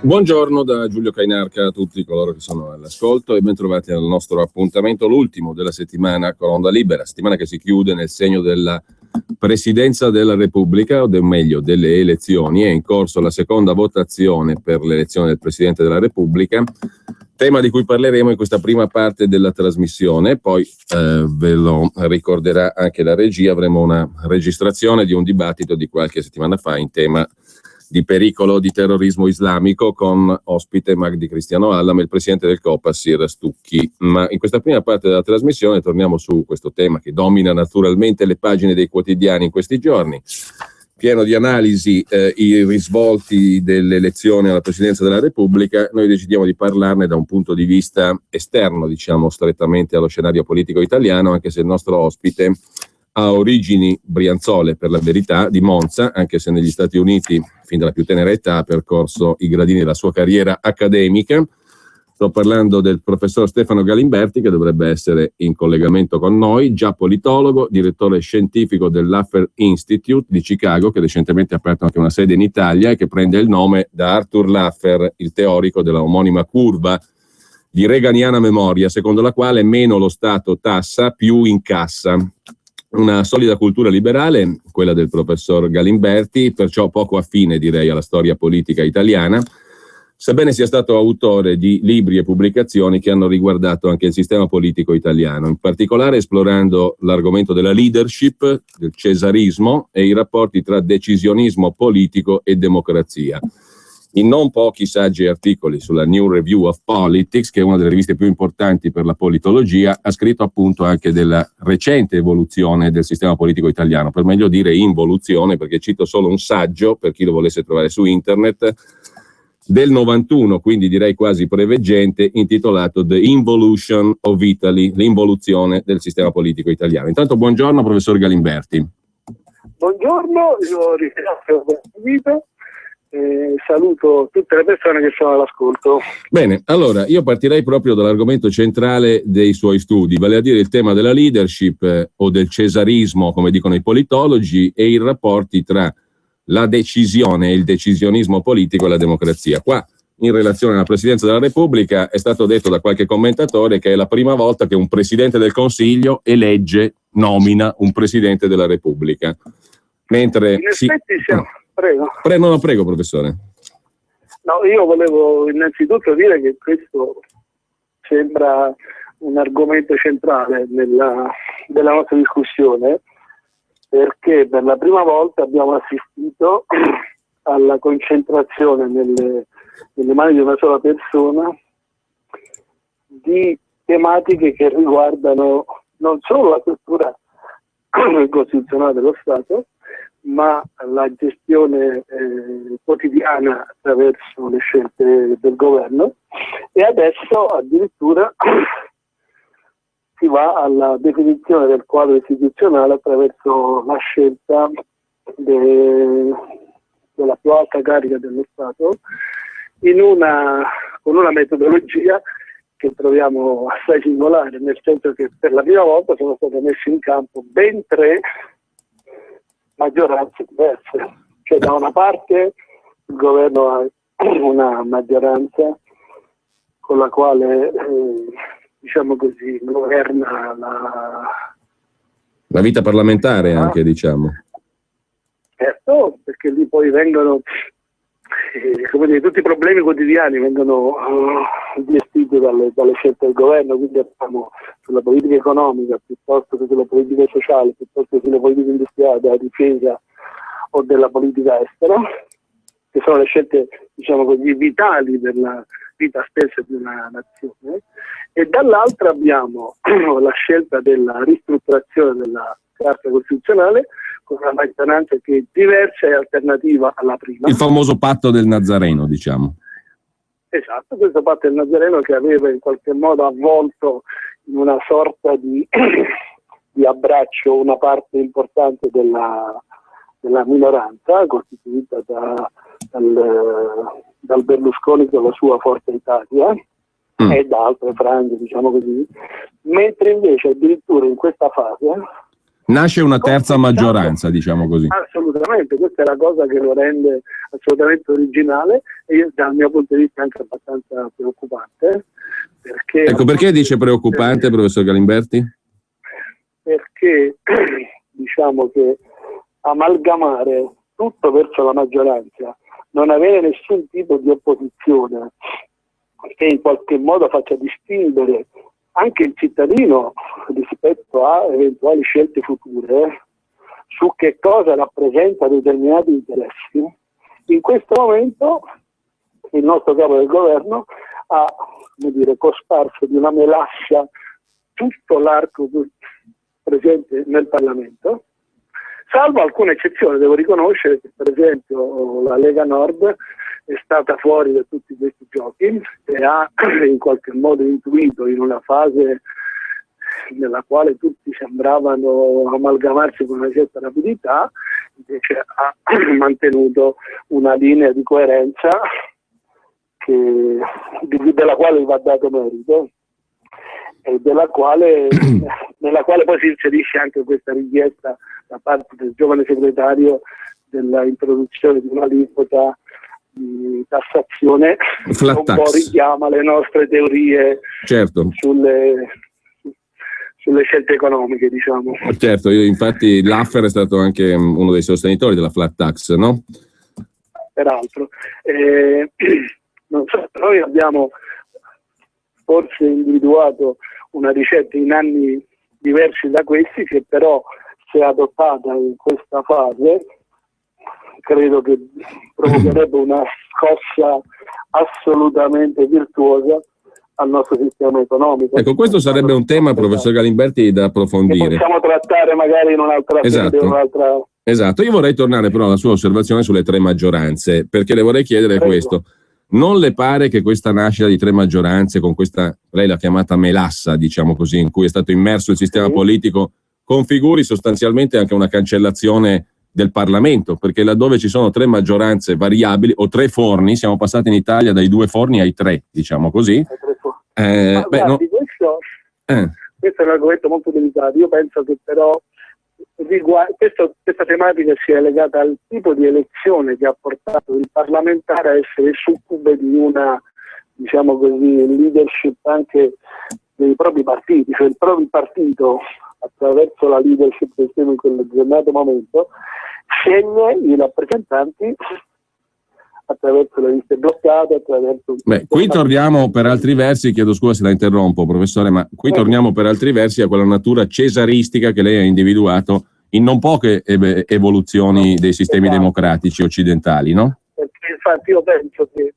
Buongiorno da Giulio Cainarca a tutti coloro che sono all'ascolto e bentrovati al nostro appuntamento, l'ultimo della settimana con Onda Libera, settimana che si chiude nel segno della Presidenza della Repubblica, o meglio delle elezioni. È in corso la seconda votazione per l'elezione del Presidente della Repubblica, tema di cui parleremo in questa prima parte della trasmissione. Poi ve lo ricorderà anche la regia, avremo una registrazione di un dibattito di qualche settimana fa in tema di pericolo di terrorismo islamico con ospite Magdi Cristiano Allam e il presidente del Copasir Stucchi. Ma in questa prima parte della trasmissione torniamo su questo tema che domina naturalmente le pagine dei quotidiani in questi giorni, pieno di analisi, i risvolti dell'elezione alla Presidenza della Repubblica. Noi decidiamo di parlarne da un punto di vista esterno, diciamo strettamente allo scenario politico italiano, anche se il nostro ospite ha origini brianzole, per la verità, di Monza, anche se negli Stati Uniti, fin dalla più tenera età, ha percorso i gradini della sua carriera accademica. Sto parlando del professor Stefano Galimberti, che dovrebbe essere in collegamento con noi, già politologo, direttore scientifico del Laffer Institute di Chicago, che recentemente ha aperto anche una sede in Italia e che prende il nome da Arthur Laffer, il teorico della omonima curva di reganiana memoria, secondo la quale meno lo Stato tassa, più incassa. Una solida cultura liberale, quella del professor Galimberti, perciò poco affine, direi, alla storia politica italiana, sebbene sia stato autore di libri e pubblicazioni che hanno riguardato anche il sistema politico italiano, in particolare esplorando l'argomento della leadership, del cesarismo e i rapporti tra decisionismo politico e democrazia. In non pochi saggi e articoli sulla New Review of Politics, che è una delle riviste più importanti per la politologia, ha scritto appunto anche della recente evoluzione del sistema politico italiano, per meglio dire involuzione, perché cito solo un saggio, per chi lo volesse trovare su internet, del 91, quindi direi quasi preveggente, intitolato The Involution of Italy, l'involuzione del sistema politico italiano. Intanto buongiorno professor Galimberti. Buongiorno, io ringrazio per l'invito. Saluto tutte le persone che sono all'ascolto. Bene, allora io partirei proprio dall'argomento centrale dei suoi studi, vale a dire il tema della leadership o del cesarismo, come dicono i politologi, e i rapporti tra la decisione e il decisionismo politico e la democrazia. Qua, in relazione alla Presidenza della Repubblica, è stato detto da qualche commentatore che è la prima volta che un Presidente del Consiglio nomina un Presidente della Repubblica. Mentre in effetti siamo... Prego. Prego, professore. No, io volevo innanzitutto dire che questo sembra un argomento centrale della nostra discussione, perché per la prima volta abbiamo assistito alla concentrazione nelle mani di una sola persona di tematiche che riguardano non solo la struttura costituzionale dello Stato, ma la gestione quotidiana attraverso le scelte del governo, e adesso addirittura si va alla definizione del quadro istituzionale attraverso la scelta della più alta carica dello Stato con una metodologia che troviamo assai singolare, nel senso che per la prima volta sono state messe in campo ben 3 maggioranze diverse. Cioè, da una parte il governo ha una maggioranza con la quale diciamo così governa la vita parlamentare anche, diciamo. Certo, perché lì poi vengono come dire, tutti i problemi quotidiani vengono gestiti dalle scelte del governo, quindi abbiamo sulla politica economica piuttosto che sulla politica sociale, piuttosto che sulla politica industriale, della difesa o della politica estera, che sono le scelte, diciamo così, vitali per la vita stessa di una nazione, e dall'altra abbiamo la scelta della ristrutturazione della Carta Costituzionale con una maggioranza che è diversa e alternativa alla prima. Il famoso patto del Nazareno, diciamo. Esatto, questo patto del Nazareno che aveva in qualche modo avvolto in una sorta di abbraccio una parte importante della minoranza, costituita dal Berlusconi con la sua Forza Italia e da altre frange, diciamo così, mentre invece addirittura in questa fase Nasce una terza maggioranza, diciamo così. Assolutamente, questa è la cosa che lo rende assolutamente originale e dal mio punto di vista anche abbastanza preoccupante. Perché dice preoccupante, professor Galimberti? Perché diciamo che amalgamare tutto verso la maggioranza, non avere nessun tipo di opposizione che in qualche modo faccia distinguere anche il cittadino rispetto a eventuali scelte future su che cosa rappresenta determinati interessi, in questo momento il nostro capo del governo ha, come dire, cosparso di una melassa tutto l'arco presente nel Parlamento, salvo alcune eccezioni. Devo riconoscere che per esempio la Lega Nord è stata fuori da tutti questi giochi e ha in qualche modo intuito, in una fase nella quale tutti sembravano amalgamarsi con una certa rapidità, invece ha mantenuto una linea di coerenza della quale gli va dato merito e nella quale poi si inserisce anche questa richiesta da parte del giovane segretario della introduzione di un'aliquota di tassazione che un po' richiama le nostre teorie, certo, sulle scelte economiche, diciamo. Certo, infatti Laffer è stato anche uno dei sostenitori della flat tax, no? Peraltro. Non so, noi abbiamo forse individuato una ricetta in anni diversi da questi, che però, se adottata in questa fase, credo che provocherebbe una scossa assolutamente virtuosa al nostro sistema economico. Ecco, questo sarebbe un tema, professor Galimberti, da approfondire. Che possiamo trattare magari in un'altra sede, Esatto, io vorrei tornare però alla sua osservazione sulle tre maggioranze, perché le vorrei chiedere questo. Non le pare che questa nascita di tre maggioranze, con questa, lei l'ha chiamata melassa, diciamo così, in cui è stato immerso il sistema politico, configuri sostanzialmente anche una cancellazione del Parlamento? Perché laddove ci sono tre maggioranze variabili o tre forni, siamo passati in Italia dai 2 forni ai 3, diciamo così. Questo è un argomento molto delicato. Io penso che però questa tematica sia legata al tipo di elezione che ha portato il parlamentare a essere succube di una, diciamo così, leadership anche dei propri partiti, cioè il proprio partito attraverso la leadership che siamo in quel determinato momento sceglie i rappresentanti attraverso le liste bloccate, attraverso... Qui torniamo per altri versi, chiedo scusa se la interrompo, professore, ma qui torniamo per altri versi a quella natura cesaristica che lei ha individuato in non poche evoluzioni dei sistemi democratici occidentali, no? Perché infatti io penso che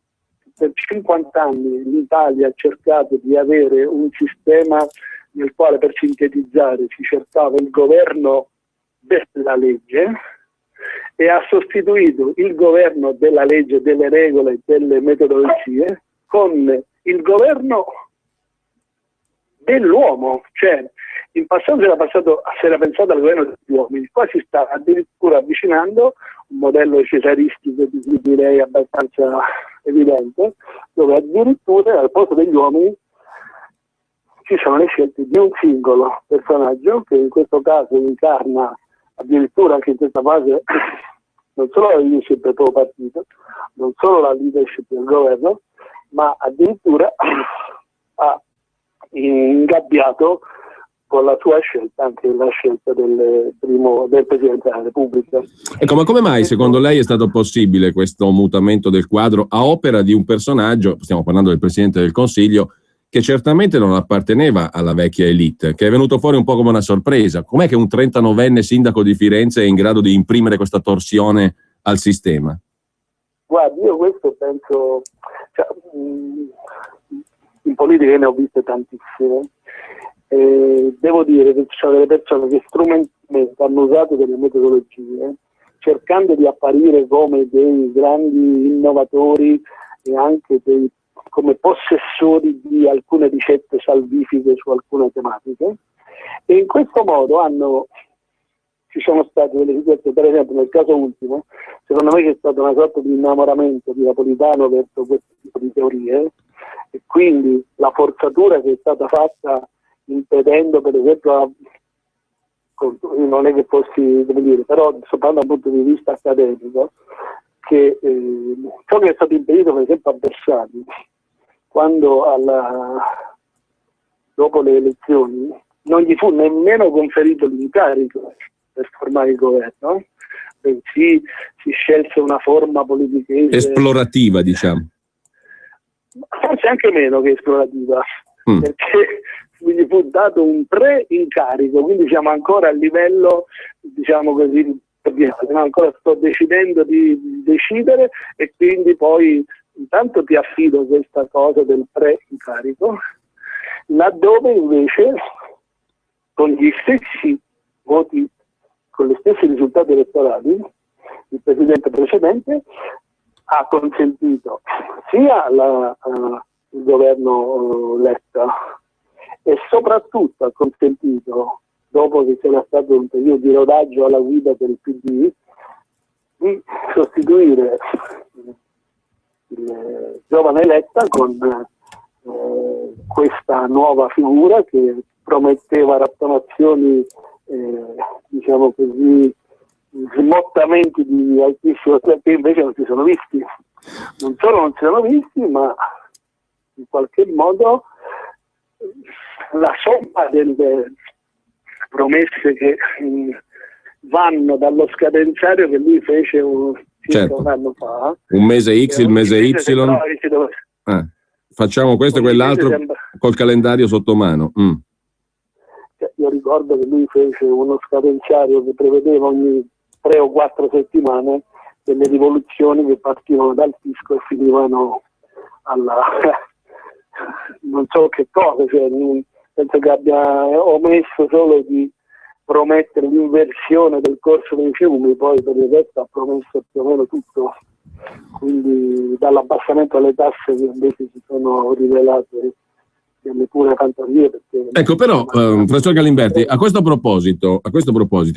per 50 anni l'Italia ha cercato di avere un sistema nel quale, per sintetizzare, si cercava il governo della legge, e ha sostituito il governo della legge, delle regole, delle metodologie con il governo dell'uomo. Cioè, in passato si era pensato al governo degli uomini, qua si sta addirittura avvicinando un modello cesaristico, direi abbastanza evidente, dove addirittura al posto degli uomini ci sono le scelte di un singolo personaggio che in questo caso incarna addirittura anche in questa fase non solo la leadership del proprio partito, non solo la leadership del governo, ma addirittura ha ingabbiato con la sua scelta anche la scelta del Presidente della Repubblica. Ecco, ma come mai secondo lei è stato possibile questo mutamento del quadro a opera di un personaggio, stiamo parlando del Presidente del Consiglio, che certamente non apparteneva alla vecchia elite, che è venuto fuori un po' come una sorpresa? Com'è che un 39enne sindaco di Firenze è in grado di imprimere questa torsione al sistema? Guardi, io questo penso, in politica ne ho viste tantissime. Devo dire che ci sono delle persone che strumentalmente hanno usato delle metodologie cercando di apparire come dei grandi innovatori e anche come possessori di alcune ricette salvifiche su alcune tematiche, e in questo modo ci sono state delle situazioni, per esempio nel caso ultimo, secondo me c'è stato una sorta di innamoramento di Napolitano verso questo tipo di teorie, e quindi la forzatura che è stata fatta impedendo per esempio non è che fossi, come dire, però sto parlando dal punto di vista accademico, che ciò che è stato impedito per esempio a Bersani, quando dopo le elezioni non gli fu nemmeno conferito l'incarico per formare il governo, bensì si scelse una forma politichese esplorativa, diciamo, forse anche meno che esplorativa, perché gli fu dato un pre-incarico, quindi siamo ancora a livello, diciamo così, ancora sto decidendo di decidere, e quindi poi intanto ti affido questa cosa del pre-incarico, laddove invece con gli stessi voti, con gli stessi risultati elettorali, il presidente precedente ha consentito sia il governo Letta e soprattutto ha consentito, dopo che c'era stato un periodo di rodaggio alla guida del PD, di sostituire il giovane Letta con questa nuova figura che prometteva rottamazioni, diciamo così, smottamenti di altissimo, che invece non si sono visti. Non solo non si sono visti, ma in qualche modo la somma delle promesse che vanno dallo scadenzario che lui fece circa un anno fa, un mese X, il mese Y, facciamo questo e quell'altro col calendario sotto mano. Io ricordo che lui fece uno scadenzario che prevedeva ogni 3 o 4 settimane delle rivoluzioni che partivano dal fisco e finivano alla non so che cosa, cioè, penso che abbia omesso solo di promettere l'inversione del corso dei fiumi, poi per il resto ha promesso più o meno tutto, quindi dall'abbassamento alle tasse che invece si sono rivelate delle pure fantasie. Ecco, però, professor Galimberti, a questo proposito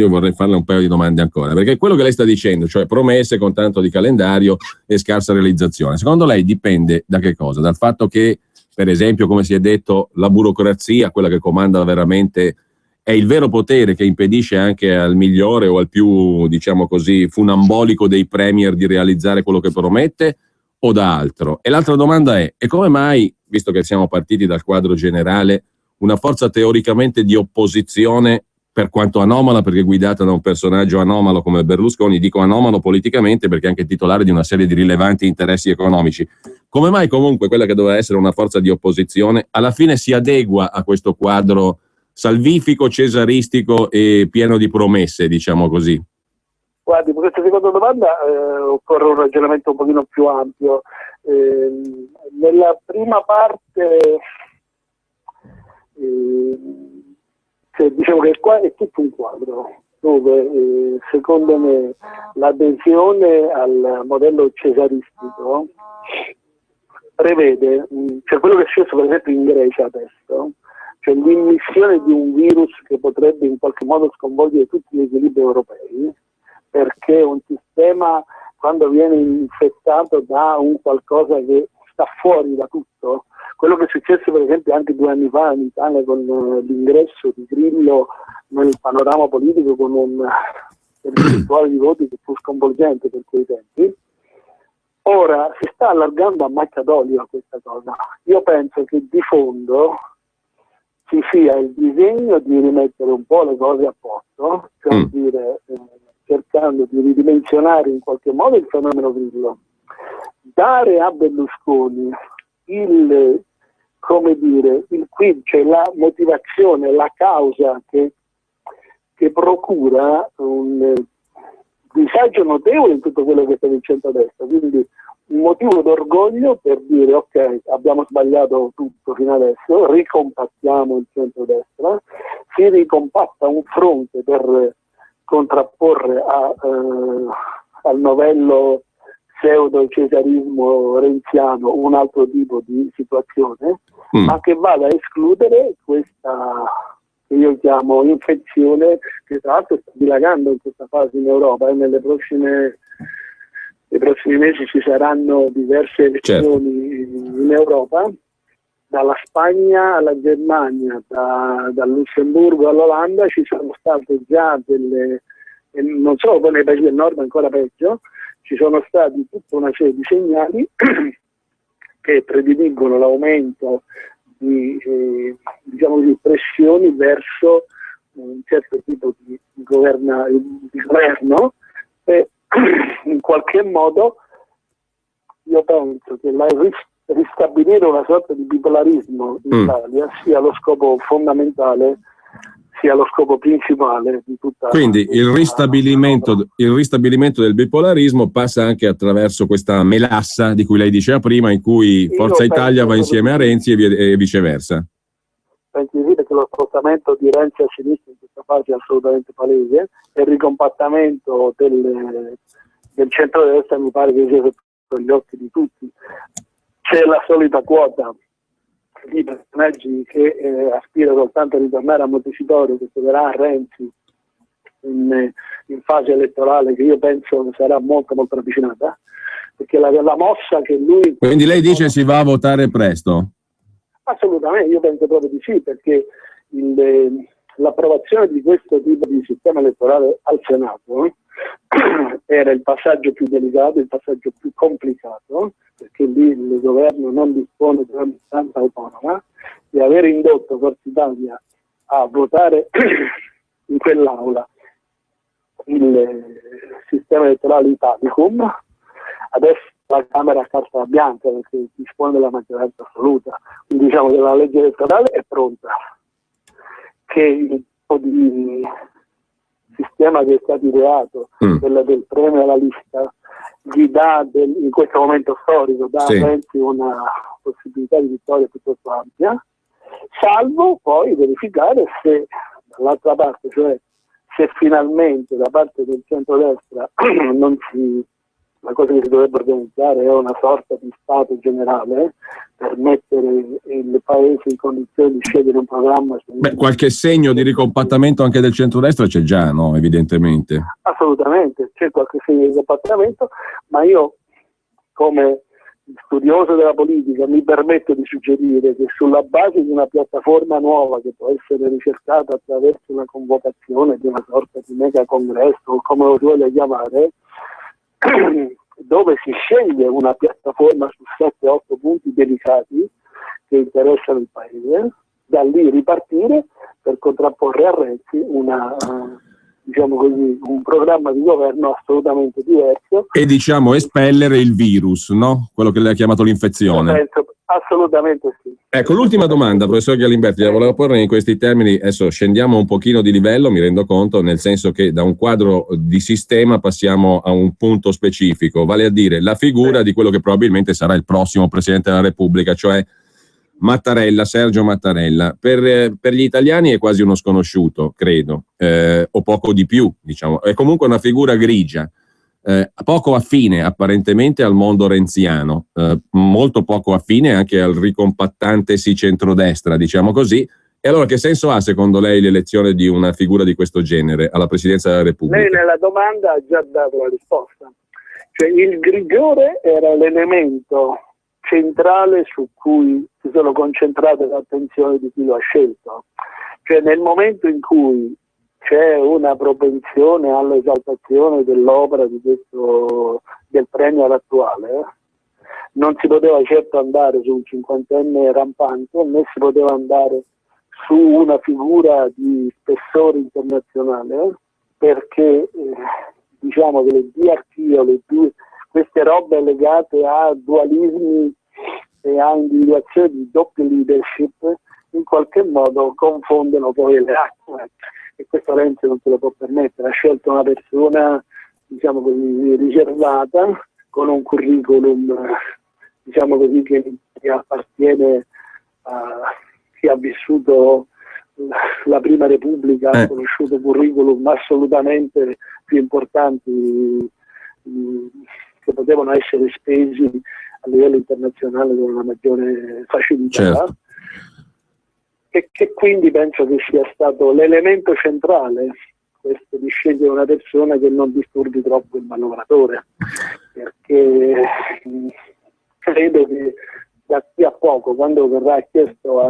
io vorrei farle un paio di domande ancora, perché quello che lei sta dicendo, cioè promesse con tanto di calendario e scarsa realizzazione, secondo lei dipende da che cosa? Dal fatto che, per esempio, come si è detto, la burocrazia, quella che comanda veramente, è il vero potere che impedisce anche al migliore o al più, diciamo così, funambolico dei premier di realizzare quello che promette, o da altro? E l'altra domanda è: e come mai, visto che siamo partiti dal quadro generale, una forza teoricamente di opposizione, per quanto anomala perché guidata da un personaggio anomalo come Berlusconi, dico anomalo politicamente perché è anche titolare di una serie di rilevanti interessi economici, come mai comunque quella che doveva essere una forza di opposizione alla fine si adegua a questo quadro salvifico, cesaristico e pieno di promesse, diciamo così? Guardi, per questa seconda domanda occorre un ragionamento un pochino più ampio. Nella prima parte diciamo che qua è tutto un quadro dove secondo me l'adesione al modello cesaristico prevede, cioè quello che è successo per esempio in Grecia adesso, cioè l'immissione di un virus che potrebbe in qualche modo sconvolgere tutti gli equilibri europei, perché un sistema, quando viene infettato da un qualcosa che sta fuori da tutto, quello che è successo per esempio anche 2 anni fa in Italia con l'ingresso di Grillo nel panorama politico con un percentuale di voti che fu sconvolgente per quei tempi, ora si sta allargando a macchia d'olio questa cosa. Io penso che di fondo ci sia il disegno di rimettere un po' le cose a posto, cioè dire, cercando di ridimensionare in qualche modo il fenomeno Grillo, dare a Berlusconi il quid, cioè la motivazione, la causa che procura un disagio notevole in tutto quello che sta nel centrodestra, quindi un motivo d'orgoglio per dire ok, abbiamo sbagliato tutto fino adesso, ricompattiamo il centrodestra, si ricompatta un fronte per contrapporre al novello pseudo-cesarismo renziano un altro tipo di situazione, ma che vada a escludere questa che io chiamo infezione, che tra l'altro sta dilagando in questa fase in Europa e nei prossimi mesi ci saranno diverse elezioni in Europa, dalla Spagna alla Germania, dal Lussemburgo all'Olanda ci sono state già delle, e non solo poi nei paesi del nord ancora peggio, ci sono stati tutta una serie di segnali che prediligono l'aumento di pressioni verso un certo tipo di governo e in qualche modo io penso che ristabilire una sorta di bipolarismo in Italia sia lo scopo fondamentale, sia lo scopo principale di tutta. Quindi il ristabilimento del bipolarismo passa anche attraverso questa melassa di cui lei diceva prima, in cui Forza Italia va insieme a Renzi e viceversa. Penso di sì, perché lo spostamento di Renzi a sinistra in questa fase è assolutamente palese e il ricompattamento del centro-destra mi pare che sia sotto gli occhi di tutti. C'è la solita quota di personaggi che aspira soltanto a ritornare a Montecitorio, che troverà a Renzi in fase elettorale, che io penso sarà molto molto ravvicinata, perché la mossa che lui... Quindi lei dice si va a votare presto? Assolutamente, io penso proprio di sì, perché l'approvazione di questo tipo di sistema elettorale al Senato era il passaggio più delicato, il passaggio più complicato, perché lì il governo non dispone di una maggioranza autonoma, e aver indotto Forza Italia a votare in quell'aula il sistema elettorale Italicum, adesso la Camera a carta bianca perché dispone della maggioranza assoluta, quindi diciamo che la legge elettorale è pronta, che il tipo di sistema che è stato ideato, quello del premio alla lista, gli dà in questo momento storico a Renzi una possibilità di vittoria piuttosto ampia, salvo poi verificare se dall'altra parte, cioè se finalmente da parte del centrodestra la cosa che si dovrebbe organizzare è una sorta di stato generale per mettere il paese in condizione di scegliere un programma. Qualche segno di ricompattamento anche del centrodestra c'è già, no? Evidentemente. Assolutamente, c'è qualche segno di ricompattamento, ma io come studioso della politica mi permetto di suggerire che sulla base di una piattaforma nuova che può essere ricercata attraverso una convocazione di una sorta di mega congresso o come lo si voglia chiamare, dove si sceglie una piattaforma su 7-8 punti delicati che interessano il paese, da lì ripartire per contrapporre a Renzi un programma di governo assolutamente diverso. E espellere il virus, no? Quello che lei ha chiamato l'infezione. Penso, assolutamente sì. Ecco, l'ultima domanda, professor Galimberti, la volevo porre in questi termini. Adesso scendiamo un pochino di livello, mi rendo conto, nel senso che da un quadro di sistema passiamo a un punto specifico, vale a dire la figura di quello che probabilmente sarà il prossimo Presidente della Repubblica, cioè Mattarella, Sergio Mattarella. Per gli italiani è quasi uno sconosciuto, credo, o poco di più, diciamo. È comunque una figura grigia, poco affine apparentemente al mondo renziano, molto poco affine anche al ricompattantesi centrodestra, diciamo così. E allora che senso ha secondo lei l'elezione di una figura di questo genere alla Presidenza della Repubblica? Lei nella domanda ha già dato la risposta. Cioè il grigiore era l'elemento centrale su cui si sono concentrate le attenzioni di chi lo ha scelto. Cioè nel momento in cui c'è una propensione all'esaltazione dell'opera del premio attuale, non si poteva certo andare su un cinquantenne rampante, né si poteva andare su una figura di spessore internazionale, perché diciamo che le diarchie, queste robe legate a dualismi e a individuazione di doppio leadership in qualche modo confondono poi le acque, e questo Renzi non se lo può permettere. Ha scelto una persona, diciamo così, riservata, con un curriculum, diciamo così, che appartiene a chi ha vissuto la Prima Repubblica, ha conosciuto curriculum assolutamente più importanti che potevano essere spesi a livello internazionale con una maggiore facilità. Certo. E che quindi penso che sia stato l'elemento centrale questo di scegliere una persona che non disturbi troppo il manovratore, perché credo che da qui a poco, quando verrà chiesto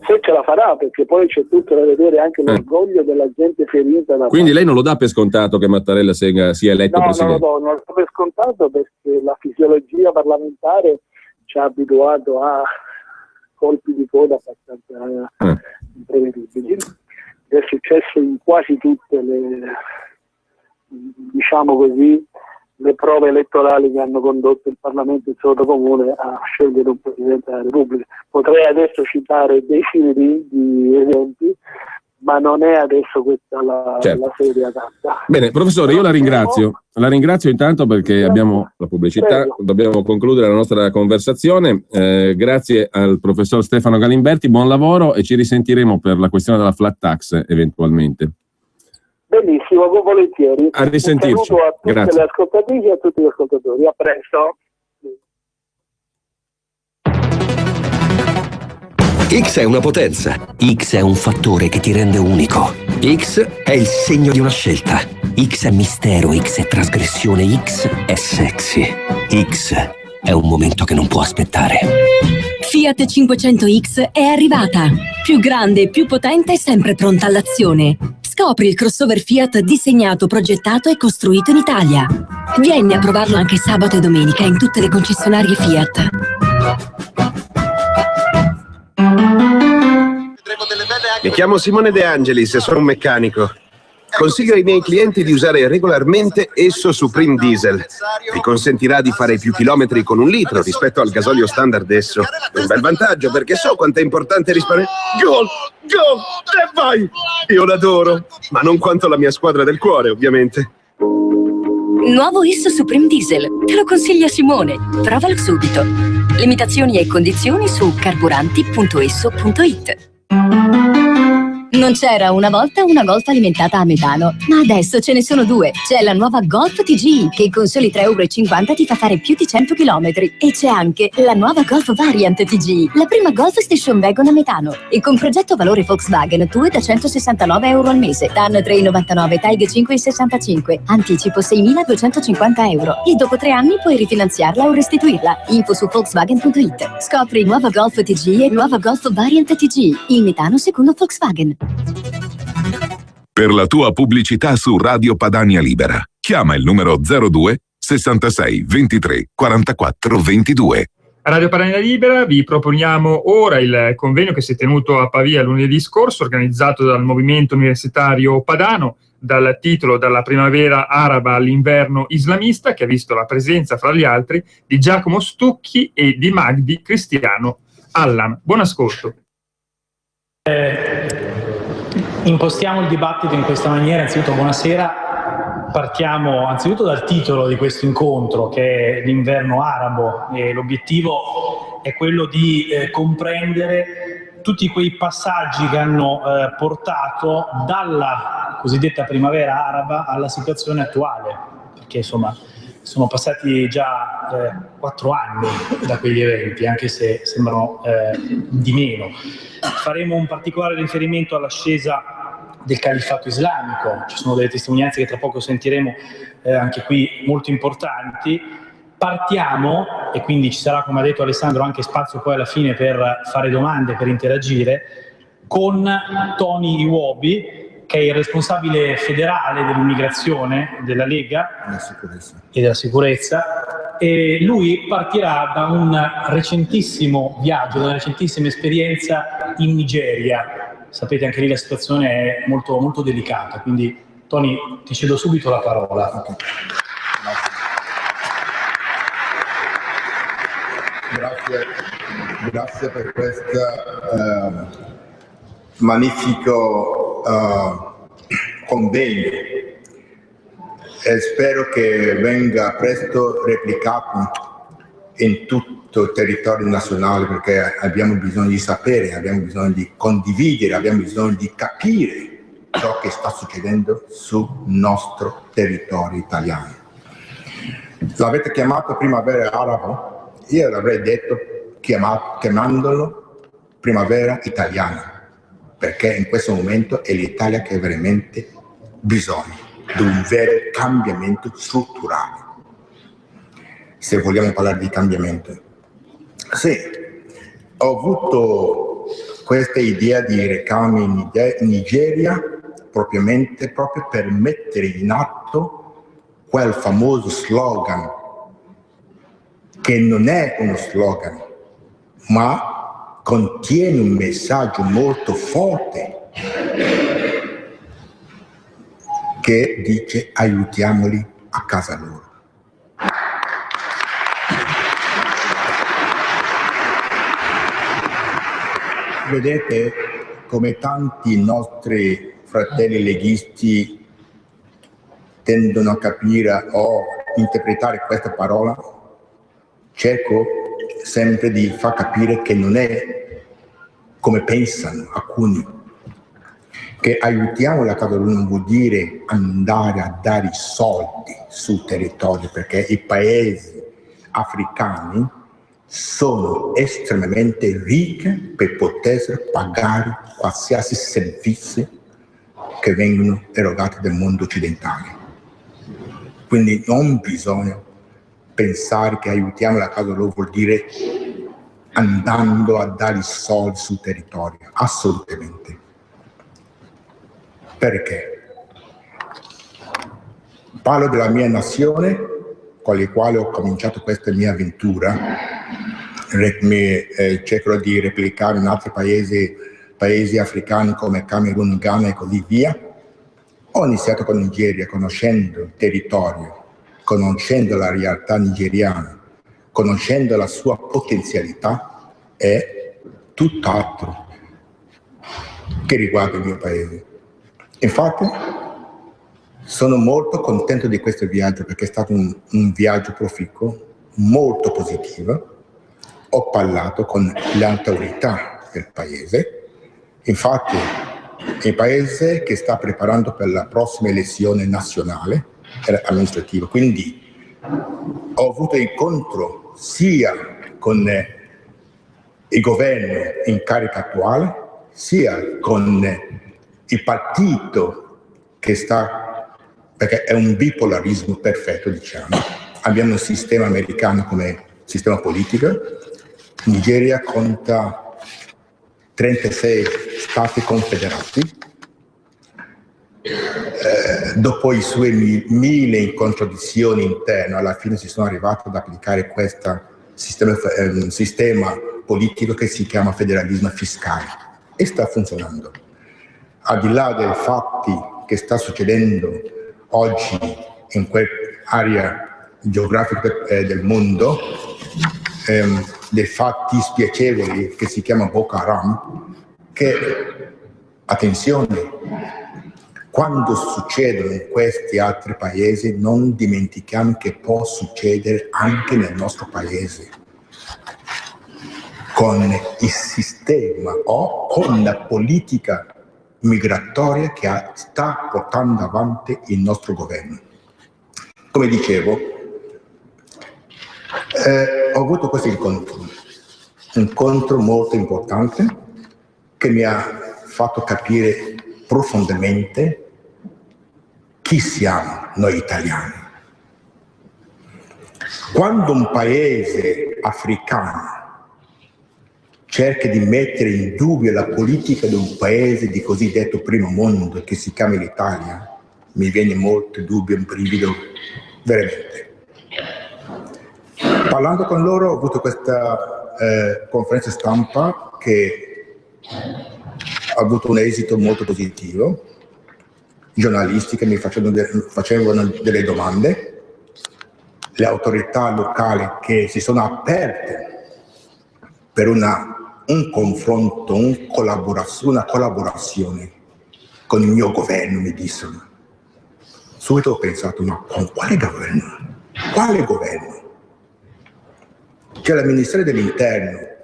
se ce la farà, perché poi c'è tutto da vedere, anche l'orgoglio della gente ferita. Quindi lei non lo dà per scontato che Mattarella sia eletto presidente? No, non lo do per scontato, perché la fisiologia parlamentare ci ha abituato a colpi di coda abbastanza imprevedibili. È successo in quasi tutte le, diciamo così, le prove elettorali che hanno condotto il Parlamento in secondo comune a scegliere un Presidente della Repubblica. Potrei adesso citare decine di esempi, ma non è adesso questa la sede adatta. Bene, professore, io la ringrazio intanto perché abbiamo la pubblicità. Prego. Dobbiamo concludere la nostra conversazione. Grazie al professor Stefano Galimberti, buon lavoro e ci risentiremo per la questione della flat tax eventualmente. Benissimo, volentieri. A risentirci. Un saluto a tutte le ascoltatrici e a tutti gli ascoltatori. A presto. X è una potenza. X è un fattore che ti rende unico. X è il segno di una scelta. X è mistero, X è trasgressione, X è sexy. X è un momento che non può aspettare. Fiat 500X è arrivata. Più grande, più potente e sempre pronta all'azione. Scopri il crossover Fiat disegnato, progettato e costruito in Italia. Vieni a provarlo anche sabato e domenica in tutte le concessionarie Fiat. Mi chiamo Simone De Angelis e sono un meccanico. Consiglio ai miei clienti di usare regolarmente Esso Supreme Diesel. Vi consentirà di fare più chilometri con 1 litro rispetto al gasolio standard Esso. Un bel vantaggio, perché so quanto è importante risparmiare. Gol! E vai! Io l'adoro, ma non quanto la mia squadra del cuore, ovviamente. Nuovo Esso Supreme Diesel. Te lo consiglia Simone. Provalo subito. Limitazioni e condizioni su carburanti.esso.it. Non c'era una volta una Golf alimentata a metano, ma adesso ce ne sono 2. C'è la nuova Golf TGI che con soli €3,50 ti fa fare più di 100 km. E c'è anche la nuova Golf Variant TGI, la prima Golf Station Wagon a metano. E con progetto valore Volkswagen, tu è da €169 al mese, TAN 3,99, TAIG 5,65, anticipo €6.250. E dopo 3 anni puoi rifinanziarla o restituirla. Info su Volkswagen.it. Scopri nuova Golf TGI e nuova Golf Variant TGI, il metano secondo Volkswagen. Per la tua pubblicità su Radio Padania Libera, chiama il numero 02 66 23 44 22. A Radio Padania Libera vi proponiamo ora il convegno che si è tenuto a Pavia lunedì scorso, organizzato dal Movimento Universitario Padano, dal titolo Dalla primavera araba all'inverno islamista, che ha visto la presenza, fra gli altri, di Giacomo Stucchi e di Magdi Cristiano Allan. Buon ascolto. Impostiamo il dibattito in questa maniera. Anzitutto buonasera, partiamo anzitutto dal titolo di questo incontro, che è l'inverno arabo, e l'obiettivo è quello di comprendere tutti quei passaggi che hanno portato dalla cosiddetta primavera araba alla situazione attuale, perché insomma sono passati già 4 anni da quegli eventi, anche se sembrano di meno. Faremo un particolare riferimento all'ascesa del califfato islamico. Ci sono delle testimonianze che tra poco sentiremo anche qui molto importanti. Partiamo, e quindi ci sarà, come ha detto Alessandro, anche spazio poi alla fine per fare domande, per interagire, con Tony Iwobi, che è il responsabile federale dell'immigrazione della Lega e della sicurezza, e lui partirà da un recentissimo viaggio, da una recentissima esperienza in Nigeria. Sapete, anche lì la situazione è molto, molto delicata, quindi Tony, ti cedo subito la parola. Okay. Grazie per questo magnifico convegno, e spero che venga presto replicato in tutto il territorio nazionale, perché abbiamo bisogno di sapere, abbiamo bisogno di condividere, abbiamo bisogno di capire ciò che sta succedendo sul nostro territorio italiano. L'avete chiamato primavera arabo? Io l'avrei detto chiamandolo primavera italiana, perché in questo momento è l'Italia che ha veramente bisogno di un vero cambiamento strutturale. Se vogliamo parlare di cambiamento, sì, ho avuto questa idea di recame in Nigeria proprio per mettere in atto quel famoso slogan, che non è uno slogan, ma contiene un messaggio molto forte che dice: aiutiamoli a casa loro. Vedete come tanti nostri fratelli leghisti tendono a capire o interpretare questa parola? Cerco sempre di far capire che non è come pensano alcuni, che aiutiamo la casa loro non vuol dire andare a dare i soldi sul territorio, perché i paesi africani sono estremamente ricchi per poter pagare qualsiasi servizio che vengono erogati dal mondo occidentale. Quindi non bisogna pensare che aiutiamo la casa loro vuol dire andando a dare i soldi sul territorio, assolutamente. Perché? Parlo della mia nazione, con la quale ho cominciato questa mia avventura. Cercherò di replicare in altri paesi africani come Camerun, Ghana e così via. Ho iniziato con Nigeria, conoscendo il territorio, conoscendo la realtà nigeriana, conoscendo la sua potenzialità e tutt'altro che riguarda il mio paese. Infatti sono molto contento di questo viaggio, perché è stato un viaggio proficuo, molto positivo. Ho parlato con le autorità del paese, infatti il paese che sta preparando per la prossima elezione nazionale amministrativa, quindi ho avuto incontro sia con il governo in carica attuale, sia con il partito che sta, perché è un bipolarismo perfetto, diciamo. Abbiamo un sistema americano come sistema politico. Nigeria conta 36 stati confederati. Dopo i suoi 1000 contraddizioni interne, alla fine si sono arrivati ad applicare questo sistema politico che si chiama federalismo fiscale e sta funzionando. Al di là dei fatti che sta succedendo oggi in quell'area geografica del mondo, dei fatti spiacevoli che si chiama Boko Haram, che, attenzione, quando succedono in questi altri paesi non dimentichiamo che può succedere anche nel nostro paese, con il sistema o con la politica migratoria che sta portando avanti il nostro governo. Come dicevo, ho avuto questo incontro molto importante che mi ha fatto capire profondamente chi siamo noi italiani. Quando un paese africano cerca di mettere in dubbio la politica di un paese di cosiddetto primo mondo che si chiama l'Italia, mi viene molto dubbio, un brivido, veramente. Parlando con loro ho avuto questa conferenza stampa che ha avuto un esito molto positivo. I giornalisti che mi facevano delle domande, le autorità locali che si sono aperte per un confronto, una collaborazione con il mio governo, mi dissero. Subito ho pensato, ma con quale governo? Quale governo? C'è il Ministero dell'Interno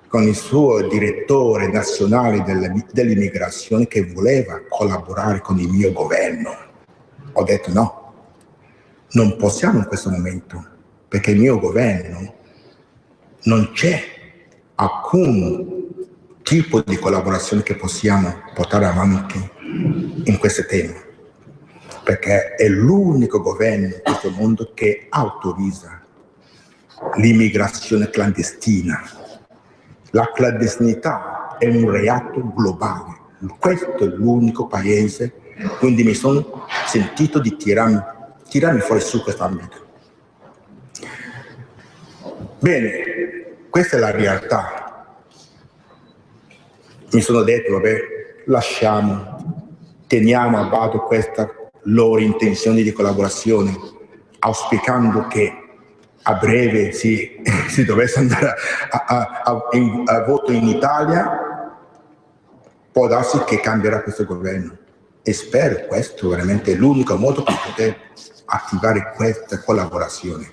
con il suo direttore nazionale dell'immigrazione che voleva collaborare con il mio governo. Ho detto no, non possiamo in questo momento, perché il mio governo non c'è alcun tipo di collaborazione che possiamo portare avanti in questo tema, perché è l'unico governo in questo mondo che autorizza l'immigrazione clandestina, La clandestinità è un reato globale. Questo è l'unico paese, quindi mi sono sentito di tirarmi fuori su questo ambito. Bene, questa è la realtà. Mi sono detto, vabbè, teniamo a bado questa loro intenzione di collaborazione, auspicando che a breve si dovesse andare a voto in Italia, può darsi che cambierà questo governo. E spero questo veramente è l'unico modo per poter attivare questa collaborazione.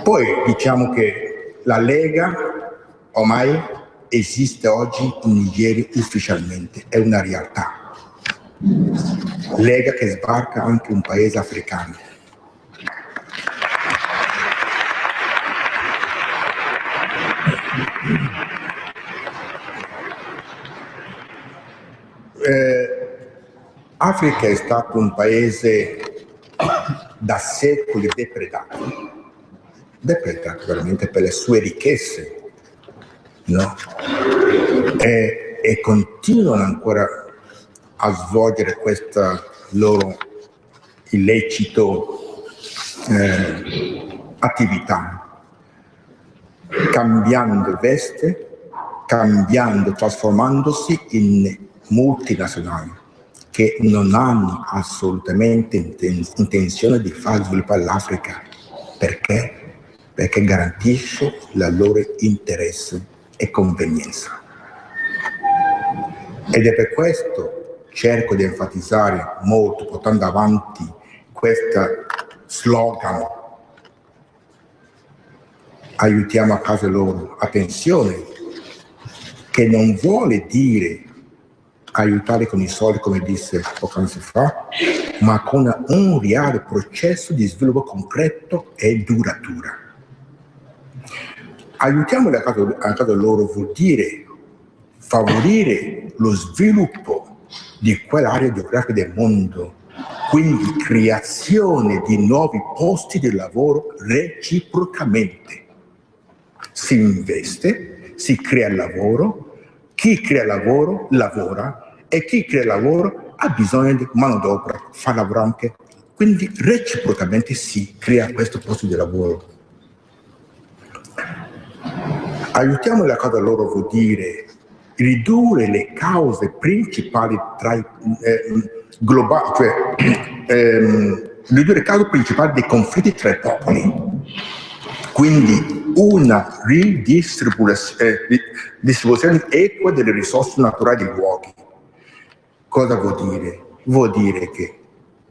Poi diciamo che la Lega ormai esiste oggi in Nigeria ufficialmente, è una realtà. Lega che sbarca anche un paese africano. Africa è stato un paese da secoli depredato veramente per le sue ricchezze, no? E continuano ancora a svolgere questa loro illecito attività, cambiando veste, trasformandosi in multinazionali che non hanno assolutamente intenzione di far sviluppare l'Africa. Perché? Perché garantisce il loro interesse e convenienza. Ed è per questo cerco di enfatizzare molto, portando avanti questo slogan: aiutiamo a casa loro. Attenzione, che non vuole dire aiutare con i soldi, come disse poc'anzi fa, ma con un reale processo di sviluppo concreto e duraturo. Aiutiamoli a casa loro vuol dire favorire lo sviluppo di quell'area geografica del mondo, quindi creazione di nuovi posti di lavoro reciprocamente. Si investe, si crea lavoro, chi crea lavoro lavora e chi crea lavoro ha bisogno di manodopera, fa lavoro anche, quindi reciprocamente si crea questo posto di lavoro. Aiutiamoli a casa loro vuol dire ridurre le cause principali globali, ridurre le cause principali dei conflitti tra i popoli. Quindi una distribuzione equa delle risorse naturali dei luoghi. Cosa vuol dire? Vuol dire che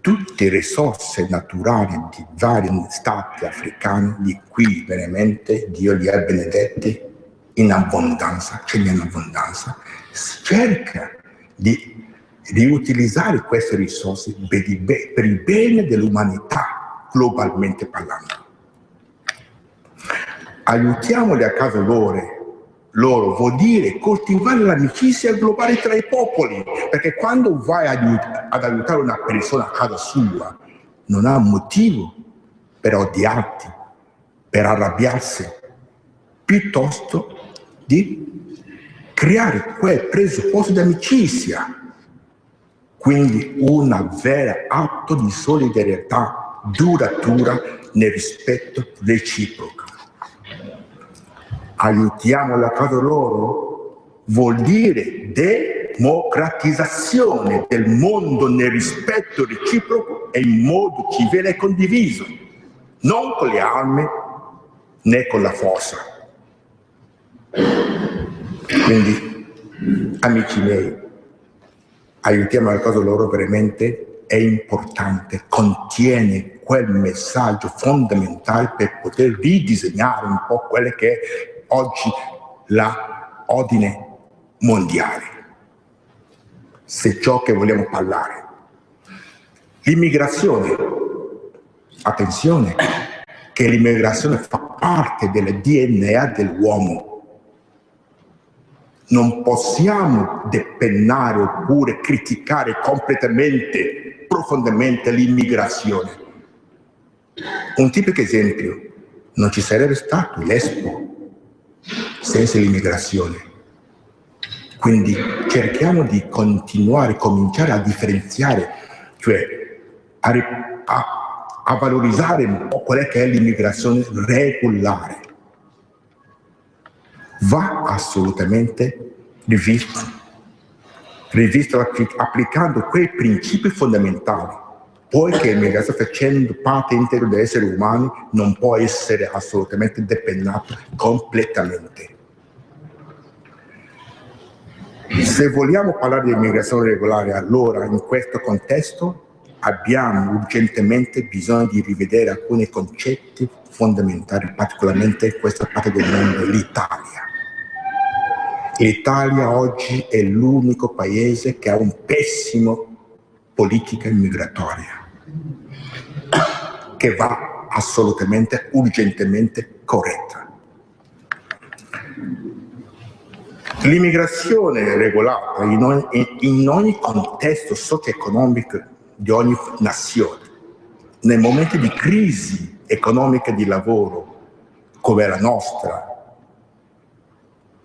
tutte le risorse naturali di vari stati africani, di cui veramente Dio li ha benedetti in abbondanza, ce n'è in abbondanza, cerca di riutilizzare queste risorse per il bene dell'umanità, globalmente parlando. Aiutiamoli a casa loro vuol dire coltivare l'amicizia globale tra i popoli, perché quando vai ad aiutare una persona a casa sua, non ha motivo per odiarti, per arrabbiarsi, piuttosto di creare quel presupposto di amicizia. Quindi un vero atto di solidarietà duratura nel rispetto reciproco. Aiutiamoli a casa loro vuol dire democratizzazione del mondo nel rispetto reciproco e in modo civile e condiviso, non con le armi né con la forza. Quindi, amici miei, aiutiamo a casa loro veramente è importante, contiene quel messaggio fondamentale per poter ridisegnare un po' quelle che è oggi l'ordine mondiale. Se ciò che vogliamo parlare. L'immigrazione, attenzione, che l'immigrazione fa parte del DNA dell'uomo. Non possiamo depennare oppure criticare completamente, profondamente l'immigrazione. Un tipico esempio, non ci sarebbe stato l'Expo senza l'immigrazione. Quindi cerchiamo di cominciare a differenziare, cioè a valorizzare un po' quella che è l'immigrazione regolare. Va assolutamente rivisto applicando quei principi fondamentali, poiché l'immigrazione, facendo parte integra degli esseri umani, non può essere assolutamente depennata completamente. Se vogliamo parlare di immigrazione regolare, allora in questo contesto abbiamo urgentemente bisogno di rivedere alcuni concetti fondamentali, particolarmente in questa parte del mondo, l'Italia. L'Italia oggi è l'unico paese che ha un pessimo politica immigratoria, che va assolutamente, urgentemente corretta. L'immigrazione regolata in ogni contesto socio-economico di ogni nazione, nei momenti di crisi economica di lavoro come la nostra,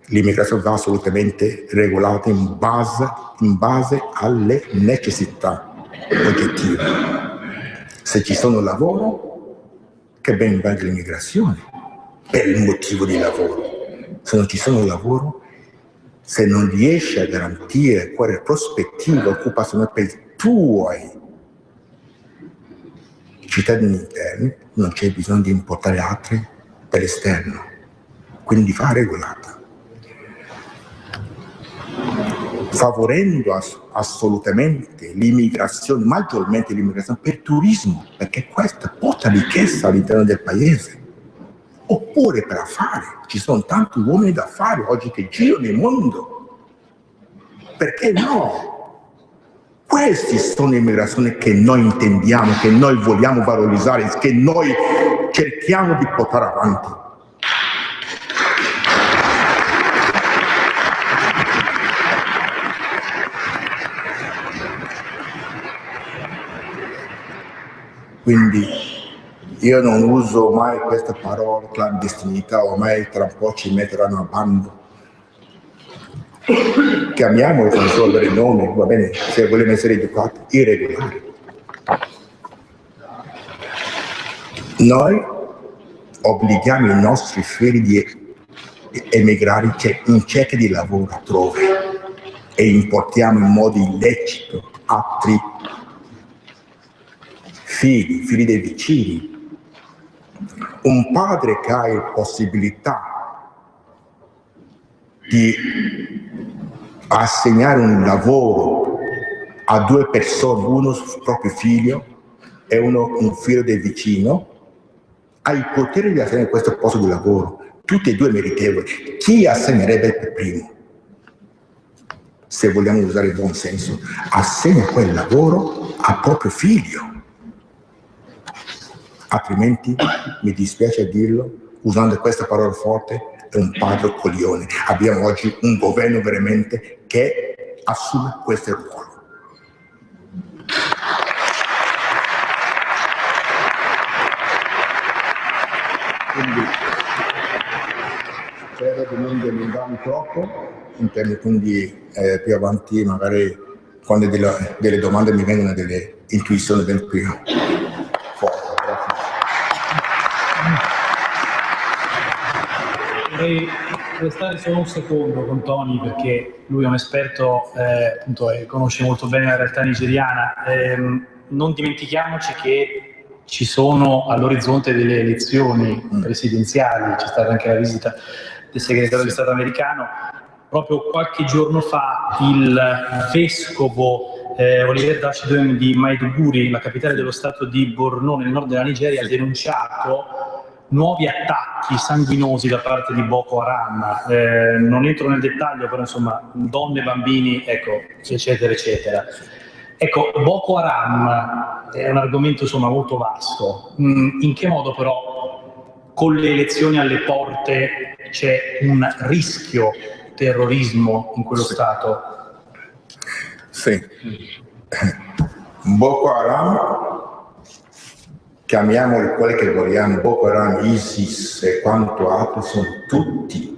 l'immigrazione va assolutamente regolata in base alle necessità oggettive. Se ci sono lavoro, che ben venga l'immigrazione per il motivo di lavoro. Se non ci sono lavoro, se non riesci a garantire quelle prospettive occupazionali per i tuoi cittadini interni, non c'è bisogno di importare altri per l'esterno. Quindi va regolata. Favorendo assolutamente l'immigrazione, maggiormente l'immigrazione per turismo, perché questa porta ricchezza all'interno del paese, oppure per affari. Ci sono tanti uomini d'affari oggi che girano nel mondo. Perché no? Queste sono le immigrazioni che noi intendiamo, che noi vogliamo valorizzare, che noi cerchiamo di portare avanti. Quindi io non uso mai questa parola clandestinità, ormai tra un po' ci metteranno a bando. Chiamiamolo con il suo vero nome, va bene, se vogliamo essere educati, irregolari. Noi obblighiamo i nostri figli di emigrare in cerca di lavoro altrove e importiamo in modo illecito altri figli dei vicini. Un padre che ha la possibilità di assegnare un lavoro a due persone, uno suo proprio figlio e un figlio del vicino, ha il potere di assegnare questo posto di lavoro, tutti e due meritevoli. Chi assegnerebbe per primo? Se vogliamo usare il buon senso, assegna quel lavoro al proprio figlio. Altrimenti, mi dispiace dirlo, usando questa parola forte, è un padre coglione. Abbiamo oggi un governo veramente che assume questo ruolo. Quindi spero di non dilungarmi troppo, in termini quindi più avanti magari quando delle domande mi vengono delle intuizioni ben più forti. Vorrei restare solo un secondo con Tony, perché lui è un esperto, appunto, conosce molto bene la realtà nigeriana. Non dimentichiamoci che ci sono all'orizzonte delle elezioni presidenziali, c'è stata anche la visita del segretario di Stato americano. Proprio qualche giorno fa il vescovo Oliver Dachidem di Maiduguri, la capitale dello stato di Borno, nel nord della Nigeria, ha denunciato nuovi attacchi sanguinosi da parte di Boko Haram. Non entro nel dettaglio, però insomma, donne, bambini, ecco, eccetera, eccetera. Ecco, Boko Haram è un argomento insomma molto vasto. In che modo però con le elezioni alle porte c'è un rischio terrorismo in quello Stato? Sì. Boko Haram, chiamiamoli quelli che vogliamo, Boko Haram, ISIS e quanto altro, sono tutti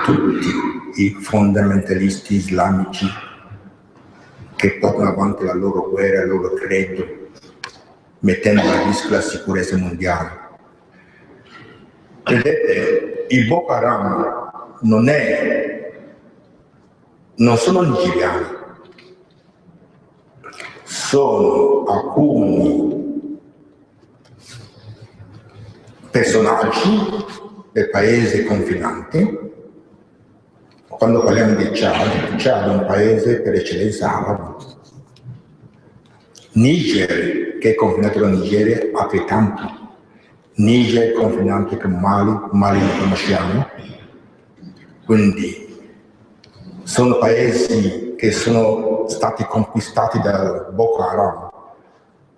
tutti i fondamentalisti islamici che portano avanti la loro guerra, il loro credo, mettendo a rischio la sicurezza mondiale. Vedete, il Boko Haram non sono nigeriani, sono alcuni personaggi del paese confinante. Quando parliamo di Chad è un paese per eccellenza arabo. Niger, che è confinato con la Nigeria, altrettanto. Niger è confinato con Mali lo conosciamo. Quindi sono paesi che sono stati conquistati dal Boko Haram.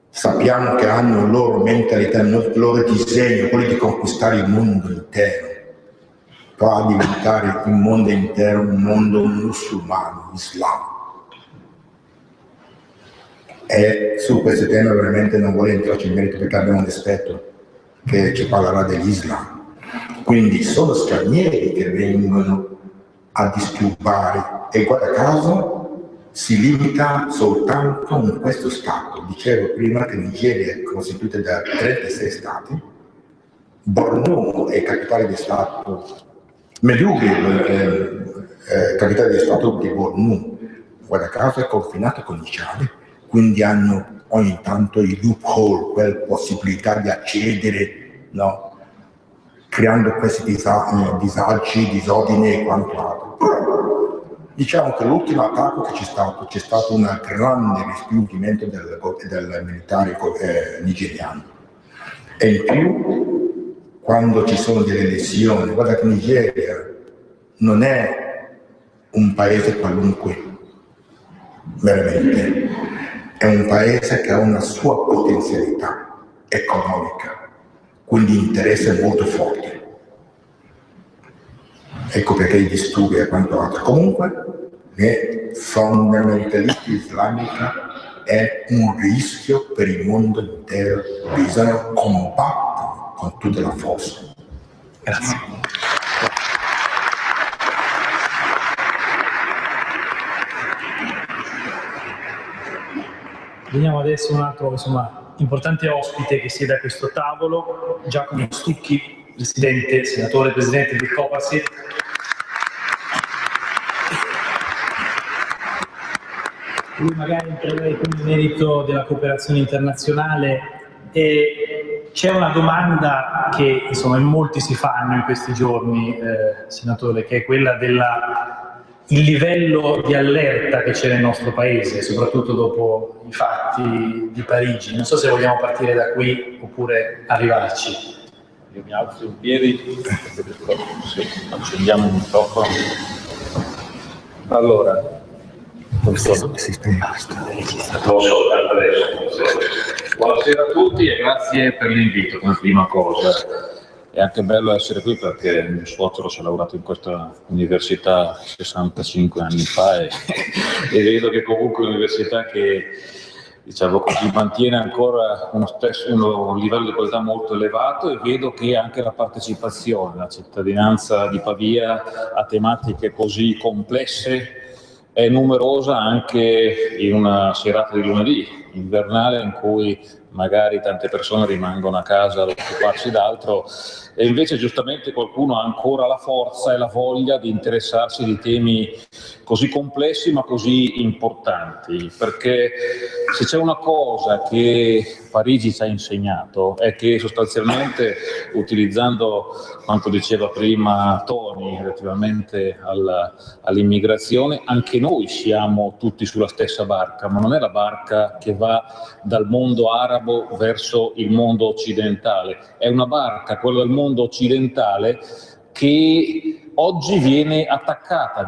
Sappiamo che hanno la loro mentalità, il loro disegno, quello di conquistare il mondo intero, fa diventare il mondo intero un mondo musulmano, islamico. E su questo tema veramente non voglio entrarci in merito perché abbiamo un esperto che ci parlerà dell'Islam. Quindi sono stranieri che vengono a disturbare e guarda caso si limita soltanto in questo stato. Dicevo prima che Nigeria è costituita da 36 stati, Borno è capitale di stato, Maiduguri è capitale di stato di Borno, guarda caso è confinato con il Chad, quindi hanno ogni tanto i loophole, quella possibilità di accedere, no? Creando questi disagi, disordine e quanto altro. Diciamo che l'ultimo attacco che c'è stato un grande respingimento del militare nigeriano. E in più, quando ci sono delle lesioni, guarda che Nigeria non è un paese qualunque, veramente. È un paese che ha una sua potenzialità economica, quindi interesse molto forte. Ecco perché i disturbi e quanto altro. Comunque, il fondamentalismo islamico è un rischio per il mondo intero. Bisogna combattere con tutta la forza. Grazie. Veniamo adesso a un altro, importante ospite che siede a questo tavolo, Giacomo Stucchi, senatore presidente del Copasir. Lui magari entrerà in merito della cooperazione internazionale e c'è una domanda che in molti si fanno in questi giorni, senatore, che è quella il livello di allerta che c'è nel nostro paese, soprattutto dopo i fatti di Parigi. Non so se vogliamo partire da qui oppure arrivarci. Io mi alzo in piedi, accendiamo un microfono. Allora, buonasera a tutti e grazie per l'invito come prima cosa. È anche bello essere qui perché mio suocero si è laureato in questa università 65 anni fa e vedo che comunque è un'università che diciamo così mantiene ancora un livello di qualità molto elevato e vedo che anche la partecipazione, la cittadinanza di Pavia a tematiche così complesse è numerosa anche in una serata di lunedì invernale in cui magari tante persone rimangono a casa ad occuparsi d'altro e invece giustamente qualcuno ha ancora la forza e la voglia di interessarsi di temi così complessi ma così importanti, perché se c'è una cosa che Parigi ci ha insegnato è che sostanzialmente, utilizzando quanto diceva prima Tony relativamente all'immigrazione, anche noi siamo tutti sulla stessa barca, ma non è la barca che va dal mondo arabo verso il mondo occidentale, è una barca, quella del mondo occidentale, che oggi viene attaccata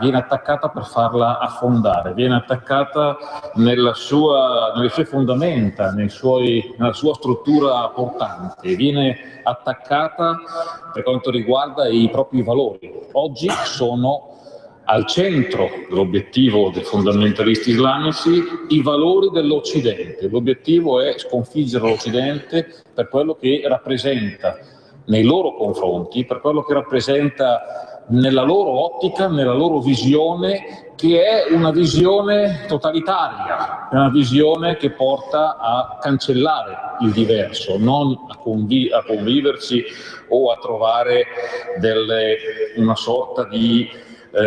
per farla affondare, viene attaccata nelle sue fondamenta, nella sua struttura portante, viene attaccata per quanto riguarda i propri valori. Oggi sono al centro dell'obiettivo dei fondamentalisti islamici i valori dell'Occidente. L'obiettivo è sconfiggere l'Occidente per quello che rappresenta nei loro confronti, per quello che rappresenta nella loro ottica, nella loro visione, che è una visione totalitaria, è una visione che porta a cancellare il diverso, non a conviverci o a trovare una sorta di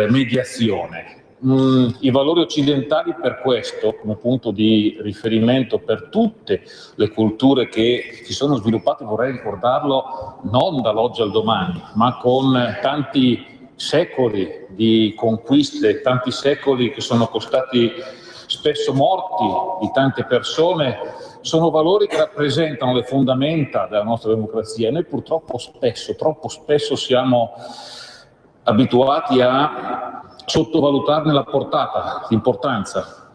mediazione. I valori occidentali per questo, come punto di riferimento per tutte le culture che si sono sviluppate, vorrei ricordarlo, non dall'oggi al domani, ma con tanti secoli di conquiste, tanti secoli che sono costati spesso morti di tante persone, sono valori che rappresentano le fondamenta della nostra democrazia. Noi purtroppo troppo spesso siamo abituati a sottovalutarne la portata, l'importanza.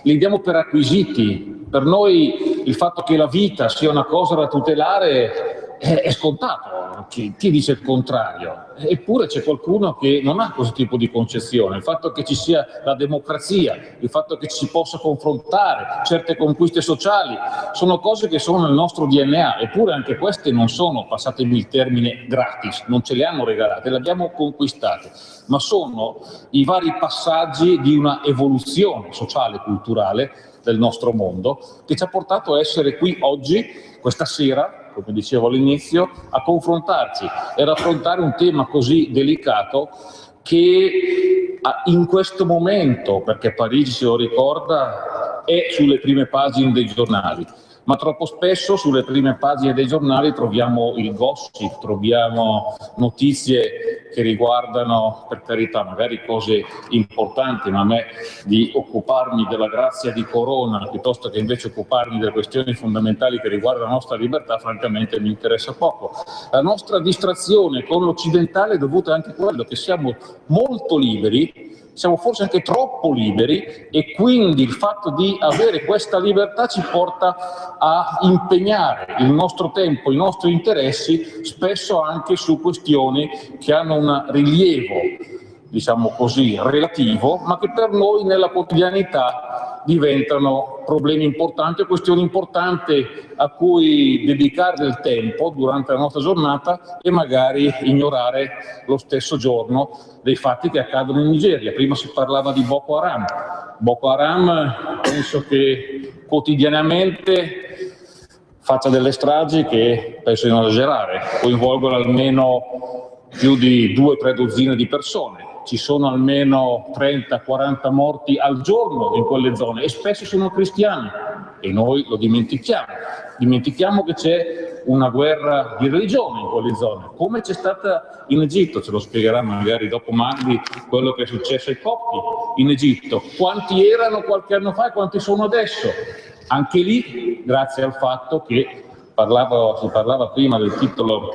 Li diamo per acquisiti. Per noi il fatto che la vita sia una cosa da tutelare è scontato. Chi dice il contrario? Eppure c'è qualcuno che non ha questo tipo di concezione. Il fatto che ci sia la democrazia, il fatto che ci si possa confrontare, certe conquiste sociali, sono cose che sono nel nostro DNA, eppure anche queste non sono, passatemi il termine, gratis, non ce le hanno regalate, le abbiamo conquistate, ma sono i vari passaggi di una evoluzione sociale e culturale del nostro mondo che ci ha portato a essere qui oggi, questa sera, come dicevo all'inizio, a confrontarci e ad affrontare un tema così delicato che in questo momento, perché Parigi se lo ricorda, è sulle prime pagine dei giornali. Ma troppo spesso sulle prime pagine dei giornali troviamo il gossip, troviamo notizie che riguardano, per carità, magari cose importanti, ma a me di occuparmi della grazia di Corona, piuttosto che invece occuparmi delle questioni fondamentali che riguardano la nostra libertà, francamente mi interessa poco. La nostra distrazione con l'occidentale è dovuta anche a quello che siamo molto liberi, siamo forse anche troppo liberi, e quindi il fatto di avere questa libertà ci porta a impegnare il nostro tempo, i nostri interessi, spesso anche su questioni che hanno un rilievo, diciamo così, relativo, ma che per noi nella quotidianità diventano problemi importanti o questioni importanti a cui dedicare del tempo durante la nostra giornata e magari ignorare lo stesso giorno dei fatti che accadono in Nigeria. Prima si parlava di Boko Haram. Boko Haram penso che quotidianamente faccia delle stragi che, penso di non esagerare, coinvolgono almeno più di 2 o 3 dozzine di persone. Ci sono almeno 30-40 morti al giorno in quelle zone e spesso sono cristiani e noi lo dimentichiamo. Dimentichiamo che c'è una guerra di religione in quelle zone, come c'è stata in Egitto, ce lo spiegherà magari dopo Magdi quello che è successo ai copti in Egitto. Quanti erano qualche anno fa e quanti sono adesso? Anche lì, grazie al fatto che si parlava prima del titolo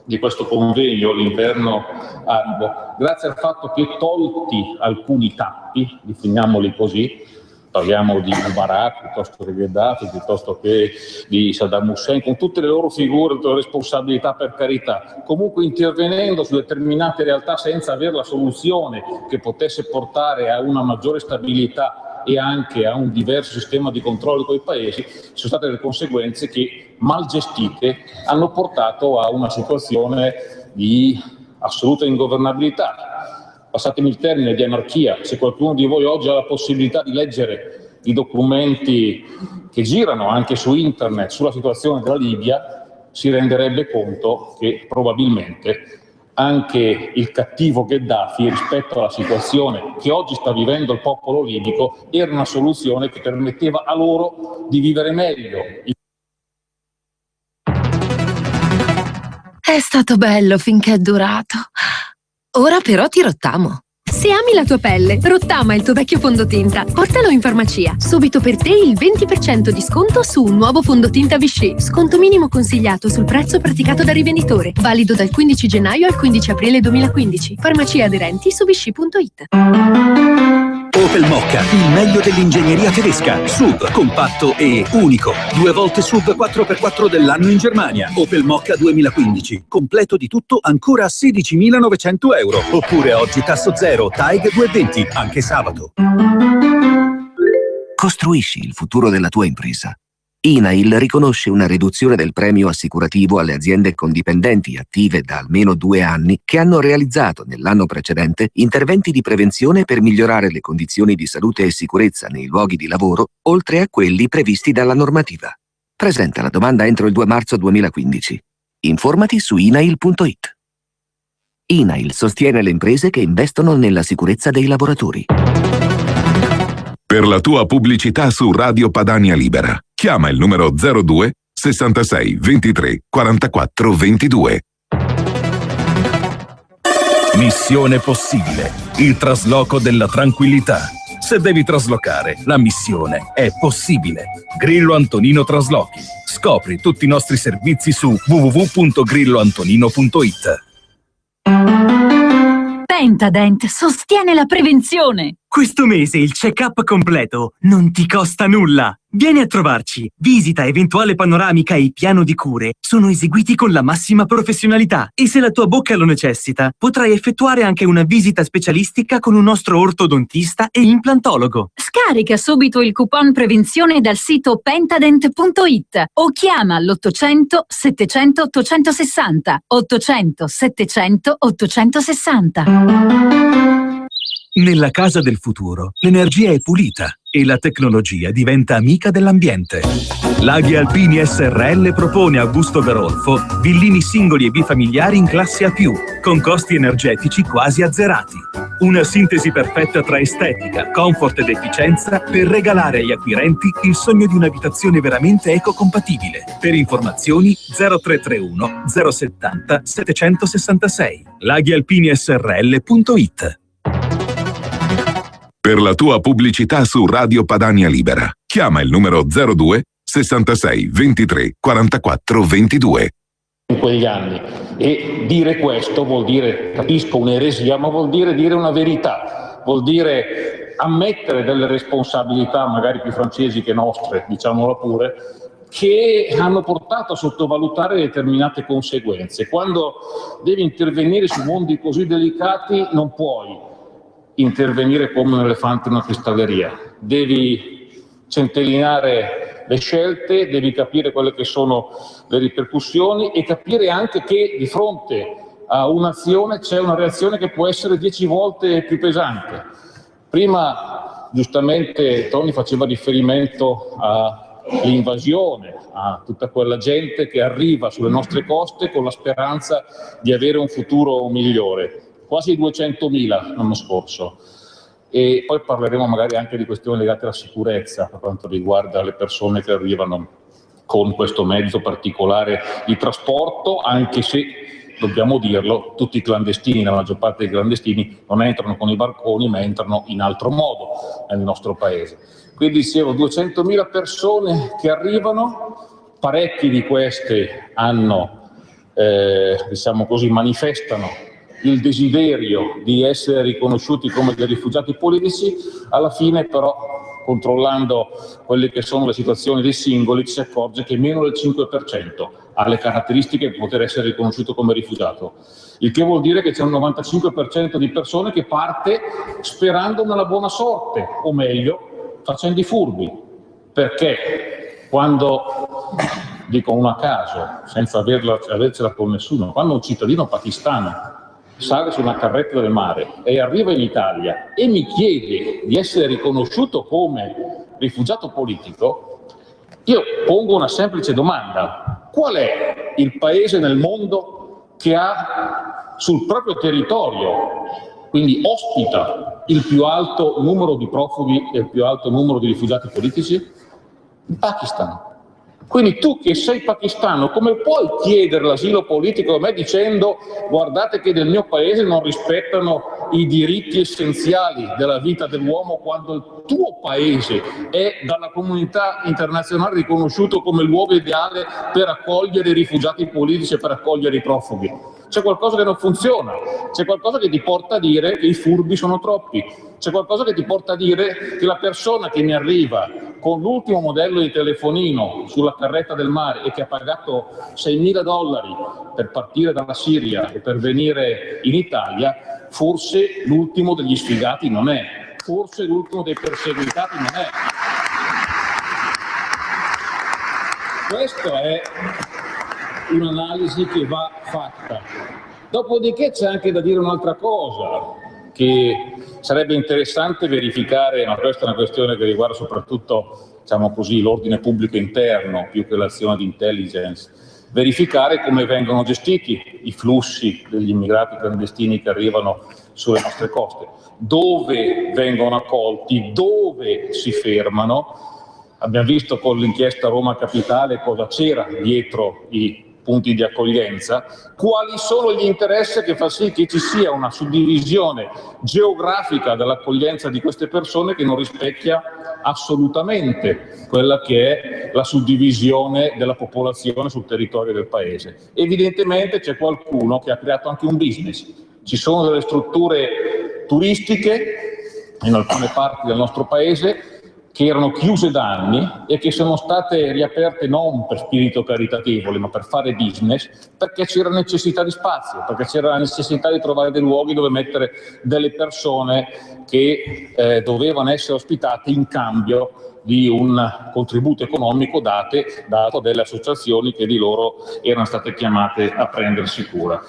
di questo convegno, l'inverno arabo, grazie al fatto che tolti alcuni tappi, definiamoli così, parliamo di Mubarak piuttosto che Gheddafi, piuttosto che di Saddam Hussein, con tutte le loro figure, tutte le responsabilità, per carità, comunque intervenendo su determinate realtà senza avere la soluzione che potesse portare a una maggiore stabilità e anche a un diverso sistema di controllo con i paesi, ci sono state delle conseguenze che, mal gestite, hanno portato a una situazione di assoluta ingovernabilità. Passatemi il termine, di anarchia. Se qualcuno di voi oggi ha la possibilità di leggere i documenti che girano anche su internet sulla situazione della Libia, si renderebbe conto che probabilmente anche il cattivo Gheddafi, rispetto alla situazione che oggi sta vivendo il popolo libico, era una soluzione che permetteva a loro di vivere meglio. È stato bello finché è durato. Ora però ti rottamo. Se ami la tua pelle, Rottama il tuo vecchio fondotinta. Portalo in farmacia. Subito per te il 20% di sconto su un nuovo fondotinta Vichy. Sconto minimo consigliato sul prezzo praticato dal rivenditore. Valido dal 15 gennaio al 15 aprile 2015. Farmacie aderenti su vichy.it. Opel Mokka, il meglio dell'ingegneria tedesca. SUV, compatto e unico. 2 volte SUV 4x4 dell'anno in Germania. Opel Mokka 2015. Completo di tutto ancora a 16.900 euro. Oppure oggi tasso zero, TAEG 220, anche sabato. Costruisci il futuro della tua impresa. INAIL riconosce una riduzione del premio assicurativo alle aziende con dipendenti attive da almeno 2 anni che hanno realizzato nell'anno precedente interventi di prevenzione per migliorare le condizioni di salute e sicurezza nei luoghi di lavoro, oltre a quelli previsti dalla normativa. Presenta la domanda entro il 2 marzo 2015. Informati su inail.it. INAIL sostiene le imprese che investono nella sicurezza dei lavoratori. Per la tua pubblicità su Radio Padania Libera, chiama il numero 02 66 23 44 22. Missione possibile, il trasloco della tranquillità. Se devi traslocare, la missione è possibile. Grillo Antonino Traslochi. Scopri tutti i nostri servizi su www.grilloantonino.it. Pentadent sostiene la prevenzione. Questo mese il check-up completo non ti costa nulla. Vieni a trovarci. Visita, eventuale panoramica e piano di cure sono eseguiti con la massima professionalità e se la tua bocca lo necessita, potrai effettuare anche una visita specialistica con un nostro ortodontista e implantologo. Scarica subito il coupon prevenzione dal sito pentadent.it o chiama all'800 700 860 800 700 860. Nella casa del futuro l'energia è pulita e la tecnologia diventa amica dell'ambiente. Laghi Alpini SRL propone a Augusto Garolfo villini singoli e bifamiliari in classe A+, con costi energetici quasi azzerati. Una sintesi perfetta tra estetica, comfort ed efficienza per regalare agli acquirenti il sogno di un'abitazione veramente ecocompatibile. Per informazioni 0331 070 766 laghialpinisrl.it. Per la tua pubblicità su Radio Padania Libera, chiama il numero 02 66 23 44 22. In quegli anni, e dire questo vuol dire, capisco un'eresia, ma vuol dire una verità, vuol dire ammettere delle responsabilità magari più francesi che nostre, diciamolo pure, che hanno portato a sottovalutare determinate conseguenze. Quando devi intervenire su mondi così delicati non puoi intervenire come un elefante in una cristalleria, devi centellinare le scelte, devi capire quelle che sono le ripercussioni e capire anche che di fronte a un'azione c'è una reazione che può essere 10 volte più pesante. Prima giustamente Tony faceva riferimento all'invasione, a tutta quella gente che arriva sulle nostre coste con la speranza di avere un futuro migliore. Quasi 200.000 l'anno scorso, e poi parleremo magari anche di questioni legate alla sicurezza per quanto riguarda le persone che arrivano con questo mezzo particolare di trasporto, anche se, dobbiamo dirlo, tutti i clandestini, la maggior parte dei clandestini non entrano con i barconi ma entrano in altro modo nel nostro paese. Quindi dicevo 200.000 persone che arrivano, parecchi di queste hanno, diciamo così, manifestano il desiderio di essere riconosciuti come dei rifugiati politici. Alla fine però, controllando quelle che sono le situazioni dei singoli, si accorge che meno del 5% ha le caratteristiche per poter essere riconosciuto come rifugiato, il che vuol dire che c'è un 95% di persone che parte sperando nella buona sorte, o meglio facendo i furbi, perché quando, dico uno a caso senza avercela con nessuno, quando un cittadino pakistano sale su una carretta del mare e arriva in Italia e mi chiede di essere riconosciuto come rifugiato politico, io pongo una semplice domanda: qual è il paese nel mondo che ha sul proprio territorio, quindi ospita, il più alto numero di profughi e il più alto numero di rifugiati politici? Il Pakistan. Quindi tu che sei pakistano, come puoi chiedere l'asilo politico a me dicendo guardate che nel mio paese non rispettano i diritti essenziali della vita dell'uomo, quando il tuo paese è dalla comunità internazionale riconosciuto come il luogo ideale per accogliere i rifugiati politici e per accogliere i profughi? C'è qualcosa che non funziona, c'è qualcosa che ti porta a dire che i furbi sono troppi, c'è qualcosa che ti porta a dire che la persona che mi arriva con l'ultimo modello di telefonino sulla carretta del mare e che ha pagato $6.000 per partire dalla Siria e per venire in Italia, forse l'ultimo degli sfigati non è, forse l'ultimo dei perseguitati non è. Questa è un'analisi che va fatta. Dopodiché c'è anche da dire un'altra cosa, che sarebbe interessante verificare, ma questa è una questione che riguarda soprattutto, diciamo così, l'ordine pubblico interno più che l'azione di intelligence, verificare come vengono gestiti i flussi degli immigrati clandestini che arrivano sulle nostre coste, dove vengono accolti, dove si fermano. Abbiamo visto con l'inchiesta Roma Capitale cosa c'era dietro i punti di accoglienza, quali sono gli interessi che fa sì che ci sia una suddivisione geografica dell'accoglienza di queste persone che non rispecchia assolutamente quella che è la suddivisione della popolazione sul territorio del paese. Evidentemente c'è qualcuno che ha creato anche un business. Ci sono delle strutture turistiche in alcune parti del nostro paese che erano chiuse da anni e che sono state riaperte non per spirito caritatevole ma per fare business, perché c'era necessità di spazio, perché c'era la necessità di trovare dei luoghi dove mettere delle persone che dovevano essere ospitate in cambio di un contributo economico dato dalle associazioni che di loro erano state chiamate a prendersi cura.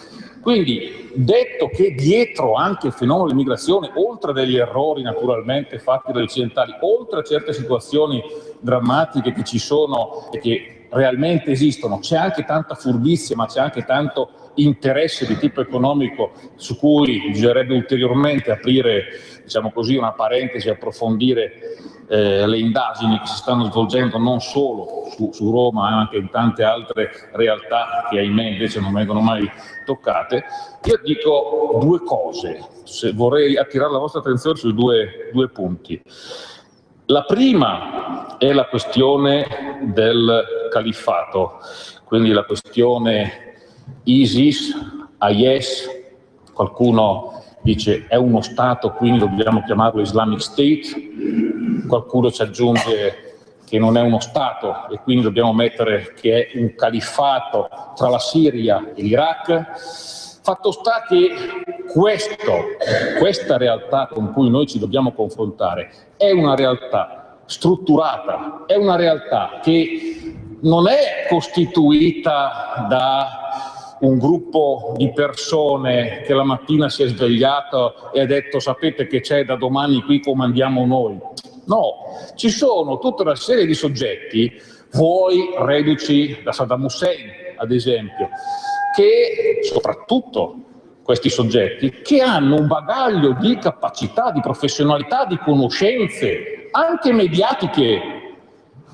Quindi, detto che dietro anche il fenomeno dell'immigrazione, oltre degli errori naturalmente fatti dagli occidentali, oltre a certe situazioni drammatiche che ci sono e che realmente esistono, c'è anche tanta furbizia, ma c'è anche tanto interesse di tipo economico su cui bisognerebbe ulteriormente aprire, diciamo così, una parentesi, approfondire le indagini che si stanno svolgendo non solo su Roma, ma anche in tante altre realtà che ahimè invece non vengono mai toccate. Io dico due cose, vorrei attirare la vostra attenzione su due punti. La prima è la questione del califfato, quindi la questione ISIS, IS, qualcuno dice è uno Stato, quindi dobbiamo chiamarlo Islamic State, qualcuno ci aggiunge che non è uno Stato e quindi dobbiamo mettere che è un califfato tra la Siria e l'Iraq. Fatto sta che questa realtà con cui noi ci dobbiamo confrontare è una realtà strutturata, è una realtà che non è costituita da un gruppo di persone che la mattina si è svegliato e ha detto sapete che c'è, da domani qui comandiamo noi. No, ci sono tutta una serie di soggetti, voi reduci da Saddam Hussein ad esempio, che soprattutto questi soggetti che hanno un bagaglio di capacità, di professionalità, di conoscenze, anche mediatiche,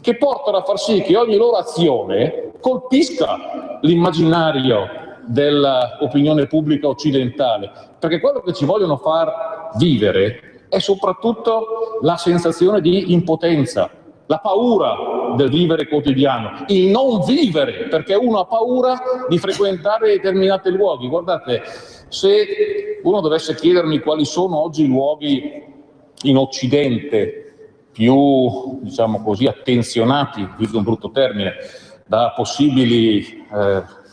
che portano a far sì che ogni loro azione colpisca l'immaginario dell'opinione pubblica occidentale, perché quello che ci vogliono far vivere è soprattutto la sensazione di impotenza, la paura del vivere quotidiano, il non vivere, perché uno ha paura di frequentare determinati luoghi. Guardate, se uno dovesse chiedermi quali sono oggi i luoghi in Occidente più, diciamo così, attenzionati, uso un brutto termine, da possibili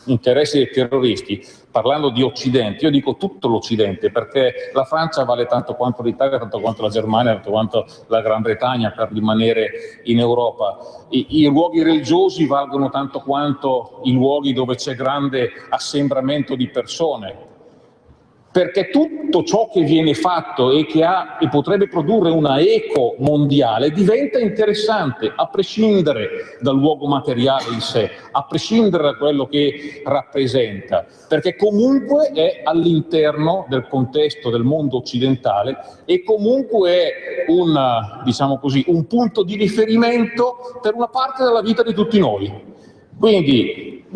interessi dei terroristi, parlando di Occidente, io dico tutto l'Occidente, perché la Francia vale tanto quanto l'Italia, tanto quanto la Germania, tanto quanto la Gran Bretagna per rimanere in Europa. I luoghi religiosi valgono tanto quanto i luoghi dove c'è grande assembramento di persone, perché tutto ciò che viene fatto e che ha e potrebbe produrre una eco mondiale diventa interessante, a prescindere dal luogo materiale in sé, a prescindere da quello che rappresenta, perché comunque è all'interno del contesto del mondo occidentale e comunque è un, diciamo così, un punto di riferimento per una parte della vita di tutti noi. Quindi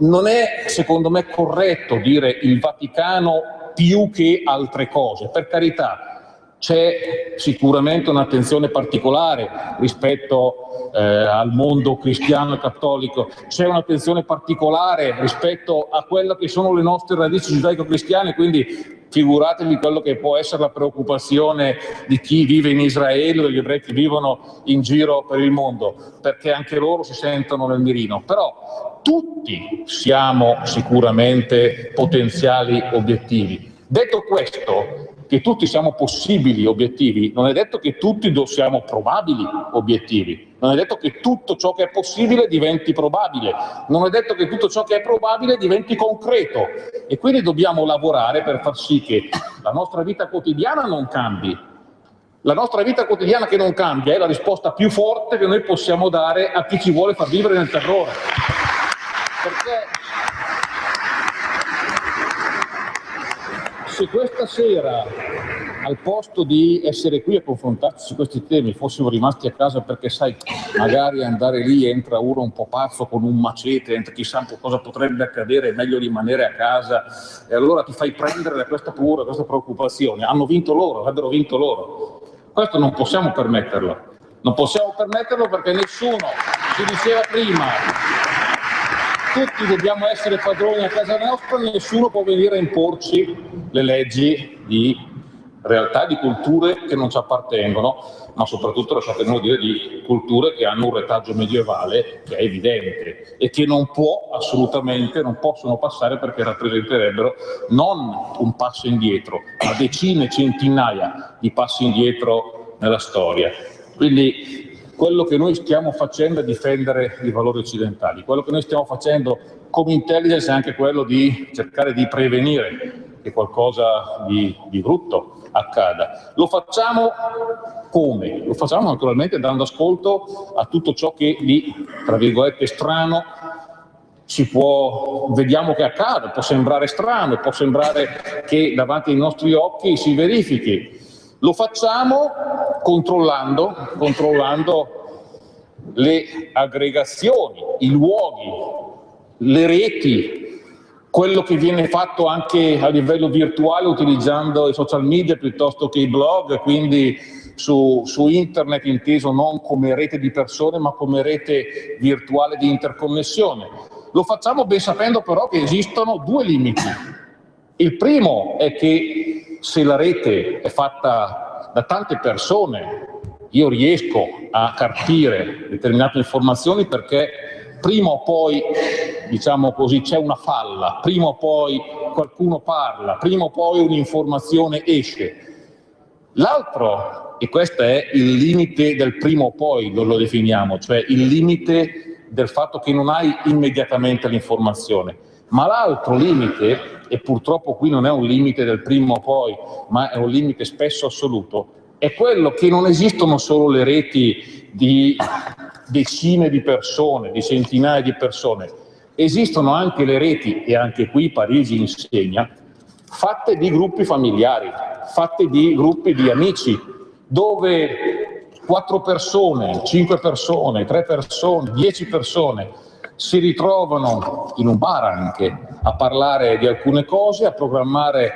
non è, secondo me, corretto dire il Vaticano più che altre cose. Per carità, c'è sicuramente un'attenzione particolare rispetto al mondo cristiano e cattolico, c'è un'attenzione particolare rispetto a quelle che sono le nostre radici giudaico-cristiane, quindi figuratevi quello che può essere la preoccupazione di chi vive in Israele o degli ebrei che vivono in giro per il mondo, perché anche loro si sentono nel mirino. Però tutti siamo sicuramente potenziali obiettivi. Detto questo, che tutti siamo possibili obiettivi, non è detto che tutti siamo probabili obiettivi, non è detto che tutto ciò che è possibile diventi probabile, non è detto che tutto ciò che è probabile diventi concreto, e quindi dobbiamo lavorare per far sì che la nostra vita quotidiana non cambi. La nostra vita quotidiana che non cambia è la risposta più forte che noi possiamo dare a chi ci vuole far vivere nel terrore. Perché se questa sera, al posto di essere qui a confrontarci su questi temi, fossimo rimasti a casa perché, sai, magari andare lì entra uno un po' pazzo con un macete, chissà cosa potrebbe accadere, è meglio rimanere a casa, e allora ti fai prendere da questa paura, da questa preoccupazione. Hanno vinto loro, avrebbero vinto loro. Questo non possiamo permetterlo. Non possiamo permetterlo perché nessuno, si diceva prima, tutti dobbiamo essere padroni a casa nostra, nessuno può venire a imporci le leggi di realtà, di culture che non ci appartengono, ma soprattutto, lasciatemelo dire, di culture che hanno un retaggio medievale che è evidente e che non possono passare perché rappresenterebbero non un passo indietro, ma decine, centinaia di passi indietro nella storia. Quindi quello che noi stiamo facendo è difendere i valori occidentali, quello che noi stiamo facendo come intelligence è anche quello di cercare di prevenire che qualcosa di brutto accada. Lo facciamo come? Lo facciamo naturalmente dando ascolto a tutto ciò che di, tra virgolette, strano vediamo che accada, può sembrare strano, può sembrare che davanti ai nostri occhi si verifichi. Lo facciamo controllando le aggregazioni, i luoghi, le reti, quello che viene fatto anche a livello virtuale utilizzando i social media piuttosto che i blog, quindi su internet inteso non come rete di persone ma come rete virtuale di interconnessione. Lo facciamo ben sapendo però che esistono due limiti. Il primo è che se la rete è fatta da tante persone, io riesco a carpire determinate informazioni perché prima o poi, diciamo così, c'è una falla, prima o poi qualcuno parla, prima o poi un'informazione esce. L'altro, e questo è il limite del prima o poi, lo definiamo, cioè il limite del fatto che non hai immediatamente l'informazione, ma l'altro limite, e purtroppo qui non è un limite del prima o poi, ma è un limite spesso assoluto, è quello che non esistono solo le reti di decine di persone, di centinaia di persone, esistono anche le reti, e anche qui Parisi insegna, fatte di gruppi familiari, fatte di gruppi di amici, dove 4 persone, 5 persone, 3 persone, 10 persone si ritrovano in un bar anche a parlare di alcune cose, a programmare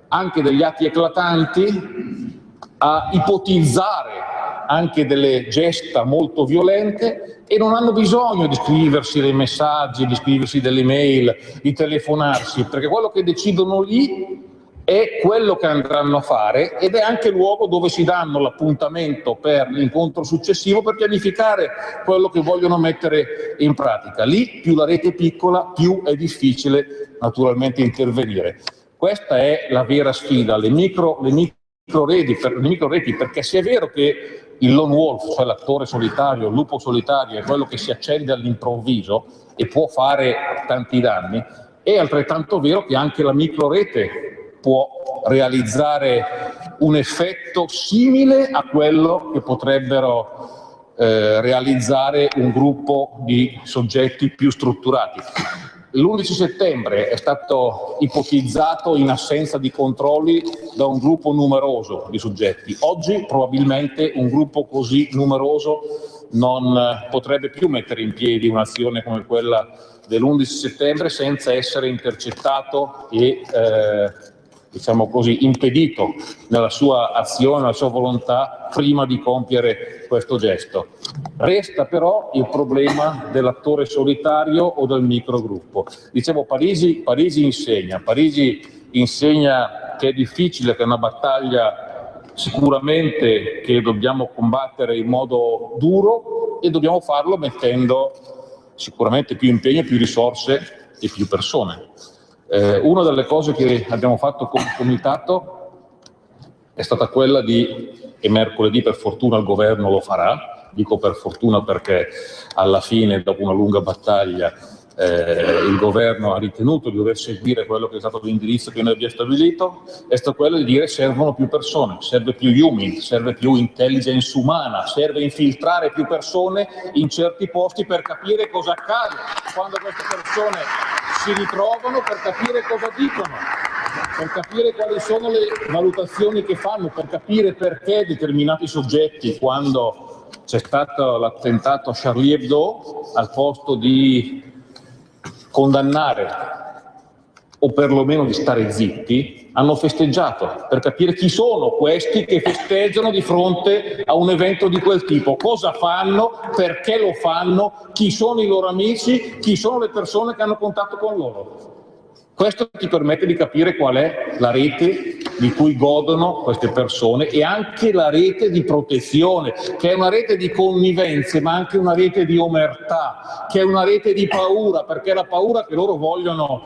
anche degli atti eclatanti, a ipotizzare anche delle gesta molto violente, e non hanno bisogno di scriversi dei messaggi, di scriversi delle mail, di telefonarsi, perché quello che decidono lì è quello che andranno a fare, ed è anche il luogo dove si danno l'appuntamento per l'incontro successivo per pianificare quello che vogliono mettere in pratica. Lì più la rete è piccola, più è difficile naturalmente intervenire. Questa è la vera sfida, le microreti, perché se è vero che il lone wolf, cioè l'attore solitario, il lupo solitario, è quello che si accende all'improvviso e può fare tanti danni, è altrettanto vero che anche la microrete può realizzare un effetto simile a quello che potrebbero realizzare un gruppo di soggetti più strutturati. L'11 settembre è stato ipotizzato in assenza di controlli da un gruppo numeroso di soggetti. Oggi probabilmente un gruppo così numeroso non potrebbe più mettere in piedi un'azione come quella dell'11 settembre senza essere intercettato e diciamo così, impedito nella sua azione, nella sua volontà prima di compiere questo gesto. Resta però il problema dell'attore solitario o del microgruppo. Dicevo, Parisi insegna che è difficile, che è una battaglia sicuramente che dobbiamo combattere in modo duro, e dobbiamo farlo mettendo sicuramente più impegno, più risorse e più persone. Una delle cose che abbiamo fatto come comitato è stata quella e mercoledì per fortuna il governo lo farà, dico per fortuna perché alla fine, dopo una lunga battaglia, il governo ha ritenuto di dover seguire quello che è stato l'indirizzo che noi abbiamo stabilito, è stato quello di dire servono più persone, serve più human, serve più intelligence umana, serve infiltrare più persone in certi posti per capire cosa accade quando queste persone si ritrovano, per capire cosa dicono, per capire quali sono le valutazioni che fanno, per capire perché determinati soggetti, quando c'è stato l'attentato a Charlie Hebdo, al posto di condannare o perlomeno di stare zitti, hanno festeggiato, per capire chi sono questi che festeggiano di fronte a un evento di quel tipo, cosa fanno, perché lo fanno, chi sono i loro amici, chi sono le persone che hanno contatto con loro. Questo ti permette di capire qual è la rete di cui godono queste persone e anche la rete di protezione, che è una rete di connivenze, ma anche una rete di omertà, che è una rete di paura, perché la paura che loro vogliono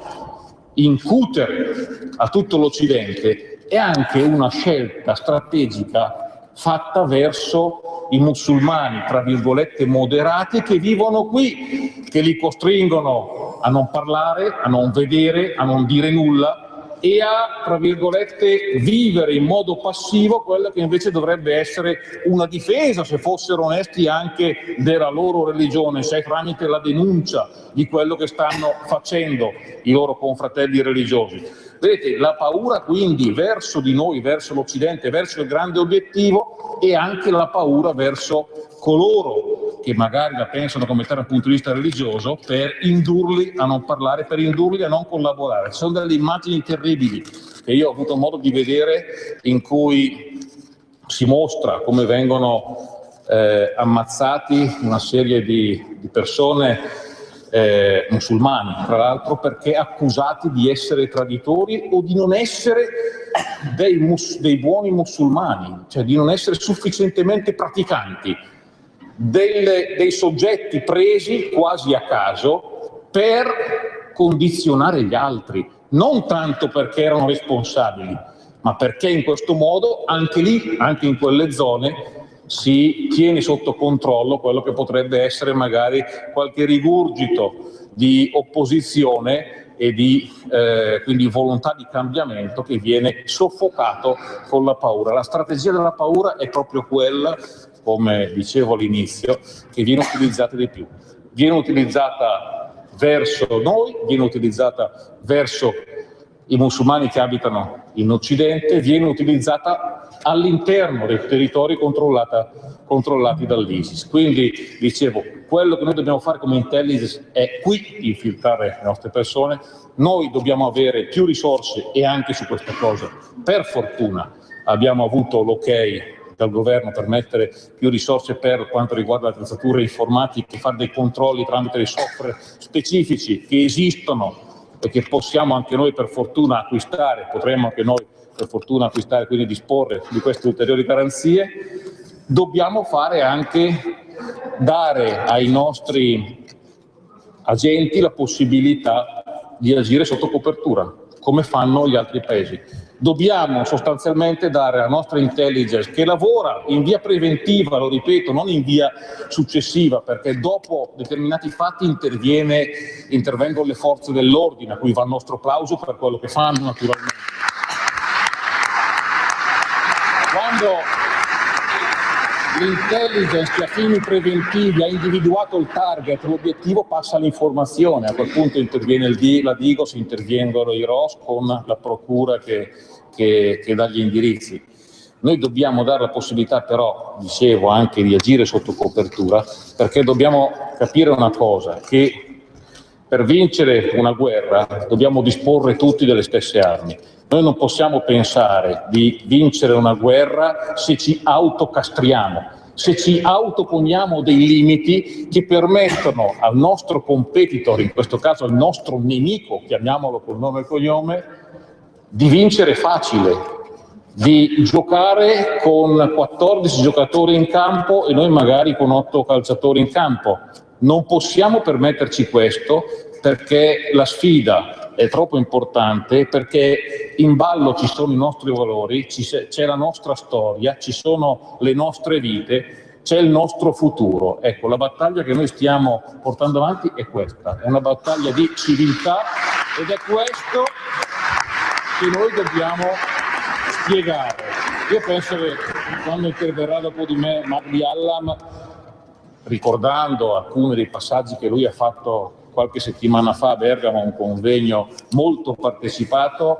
incutere a tutto l'Occidente è anche una scelta strategica fatta verso i musulmani, tra virgolette, moderati che vivono qui, che li costringono a non parlare, a non vedere, a non dire nulla e a, tra virgolette, vivere in modo passivo quello che invece dovrebbe essere una difesa, se fossero onesti, anche della loro religione, cioè tramite la denuncia di quello che stanno facendo i loro confratelli religiosi. Vedete, la paura quindi verso di noi, verso l'Occidente, verso il grande obiettivo e anche la paura verso coloro che magari la pensano come te dal punto di vista religioso, per indurli a non parlare, per indurli a non collaborare. Ci sono delle immagini terribili che io ho avuto modo di vedere in cui si mostra come vengono ammazzati una serie di persone musulmani, tra l'altro, perché accusati di essere traditori o di non essere dei buoni musulmani, cioè di non essere sufficientemente praticanti, dei soggetti presi quasi a caso per condizionare gli altri, non tanto perché erano responsabili, ma perché in questo modo anche lì, anche in quelle zone, si tiene sotto controllo quello che potrebbe essere magari qualche rigurgito di opposizione e di quindi volontà di cambiamento che viene soffocato con la paura. La strategia della paura è proprio quella, come dicevo all'inizio, che viene utilizzata di più. Viene utilizzata verso noi, viene utilizzata verso i musulmani che abitano in Occidente, viene utilizzata all'interno dei territori controllati dall'ISIS. Quindi, dicevo, quello che noi dobbiamo fare come intelligence è qui infiltrare le nostre persone. Noi dobbiamo avere più risorse e anche su questa cosa, per fortuna, abbiamo avuto l'ok dal governo per mettere più risorse per quanto riguarda le attrezzature informatiche, fare dei controlli tramite dei software specifici che esistono e che possiamo anche noi per fortuna acquistare, potremmo anche noi per fortuna acquistare, quindi disporre di queste ulteriori garanzie. Dobbiamo fare anche, dare ai nostri agenti la possibilità di agire sotto copertura, come fanno gli altri paesi. Dobbiamo sostanzialmente dare alla nostra intelligence, che lavora in via preventiva, lo ripeto, non in via successiva, perché dopo determinati fatti intervengono le forze dell'ordine, a cui va il nostro plauso per quello che fanno naturalmente. Quando l'intelligence che a fini preventivi ha individuato il target, l'obiettivo, passa all'informazione, a quel punto interviene la Digos, intervengono i ROS con la procura che dà gli indirizzi. Noi dobbiamo dare la possibilità però, dicevo, anche di agire sotto copertura, perché dobbiamo capire una cosa, che per vincere una guerra dobbiamo disporre tutti delle stesse armi. Noi non possiamo pensare di vincere una guerra se ci autocastriamo, se ci autoponiamo dei limiti che permettono al nostro competitor, in questo caso al nostro nemico, chiamiamolo col nome e cognome, di vincere facile, di giocare con 14 giocatori in campo e noi magari con 8 calciatori in campo. Non possiamo permetterci questo, perché la sfida è troppo importante, perché in ballo ci sono i nostri valori, c'è la nostra storia, ci sono le nostre vite, c'è il nostro futuro. Ecco, la battaglia che noi stiamo portando avanti è questa, è una battaglia di civiltà ed è questo che noi dobbiamo spiegare. Io penso che quando interverrà dopo di me Magdi Allam, ricordando alcuni dei passaggi che lui ha fatto qualche settimana fa a Bergamo, un convegno molto partecipato,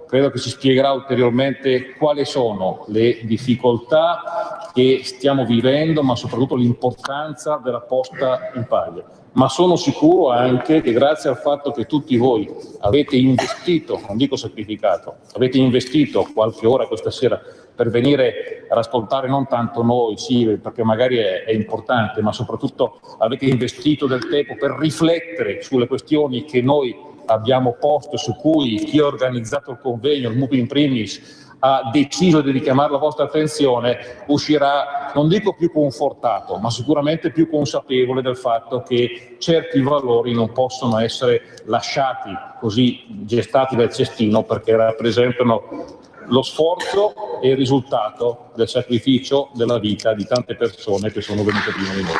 credo che ci spiegherà ulteriormente quali sono le difficoltà che stiamo vivendo, ma soprattutto l'importanza della posta in paglia. Ma sono sicuro anche che grazie al fatto che tutti voi avete investito, non dico sacrificato, avete investito qualche ora questa sera per venire ad ascoltare non tanto noi, sì, perché magari è importante, ma soprattutto avete investito del tempo per riflettere sulle questioni che noi abbiamo posto, su cui chi ha organizzato il convegno, il MUP in primis, ha deciso di richiamare la vostra attenzione, uscirà, non dico più confortato, ma sicuramente più consapevole del fatto che certi valori non possono essere lasciati così gestati dal cestino, perché rappresentano lo sforzo e il risultato del sacrificio della vita di tante persone che sono venute prima di noi.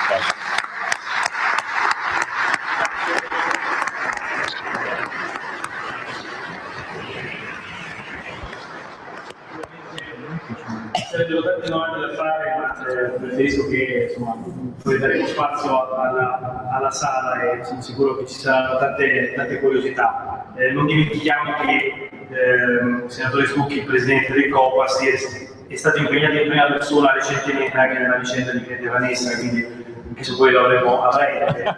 Sarebbero tante domande da fare, ma preferisco che poi daremo spazio alla sala e sono sicuro che ci saranno tante curiosità. Non dimentichiamo che il senatore Smucchi, il presidente del COPAS, è stato impegnato in prima persona recentemente anche nella vicenda di Piede Vanessa, quindi anche su quello avremo a breve.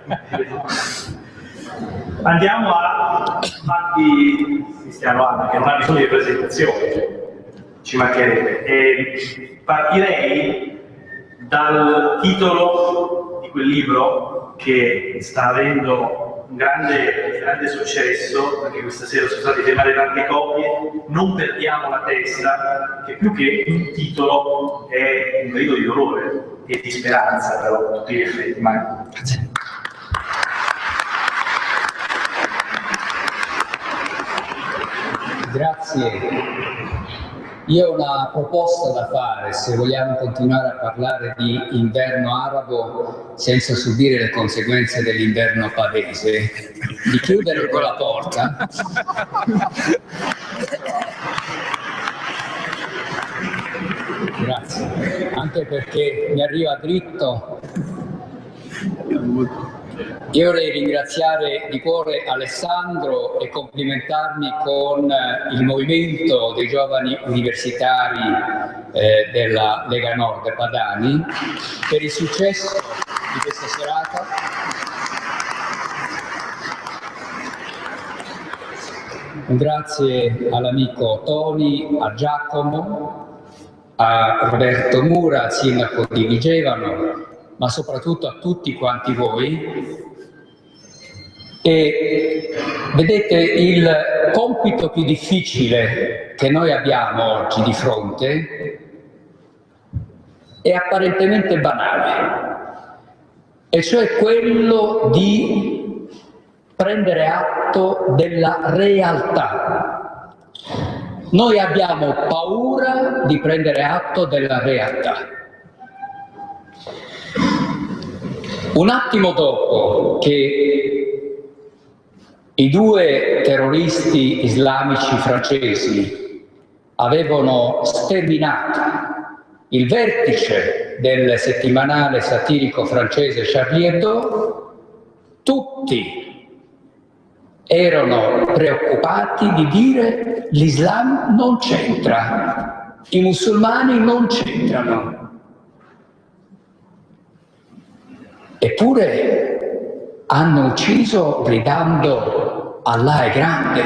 Andiamo a Magdi Cristiano Allam, che non ha bisogno di presentazione, ci mancherebbe. Partirei dal titolo di quel libro che sta avendo un grande successo, perché questa sera sono state firmate tante copie. Non perdiamo la testa, che più che un titolo è un grido di dolore e di speranza, però, a tutti gli effetti. Grazie. Grazie. Io ho una proposta da fare, se vogliamo continuare a parlare di inverno arabo senza subire le conseguenze dell'inverno pavese, di chiudere quella porta. Grazie, anche perché mi arriva dritto. Io vorrei ringraziare di cuore Alessandro e complimentarmi con il movimento dei giovani universitari della Lega Nord Padani per il successo di questa serata. Grazie all'amico Toni, a Giacomo, a Roberto Mura, sindaco di Vigevano, ma soprattutto a tutti quanti voi. E vedete, il compito più difficile che noi abbiamo oggi di fronte è apparentemente banale, e cioè quello di prendere atto della realtà. Noi abbiamo paura di prendere atto della realtà. Un attimo dopo che i due terroristi islamici francesi avevano sterminato il vertice del settimanale satirico francese Charlie Hebdo, tutti erano preoccupati di dire: l'Islam non c'entra, i musulmani non c'entrano. Eppure hanno ucciso gridando Allah è grande,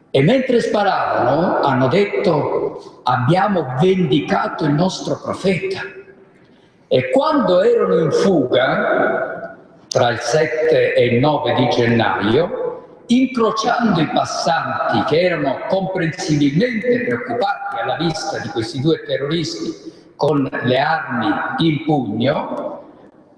e mentre sparavano hanno detto: abbiamo vendicato il nostro profeta. E quando erano in fuga tra il 7 e il 9 di gennaio, incrociando i passanti che erano comprensibilmente preoccupati alla vista di questi due terroristi con le armi in pugno,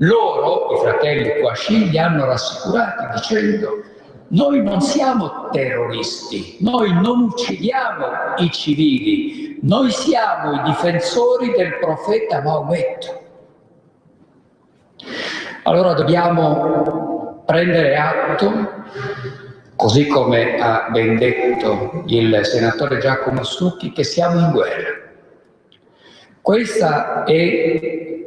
loro, i fratelli Kouachi, li hanno rassicurati dicendo: Noi non siamo terroristi, noi non uccidiamo i civili, noi siamo i difensori del profeta Maometto. Allora dobbiamo prendere atto, così come ha ben detto il senatore Giacomo Stucchi, che siamo in guerra.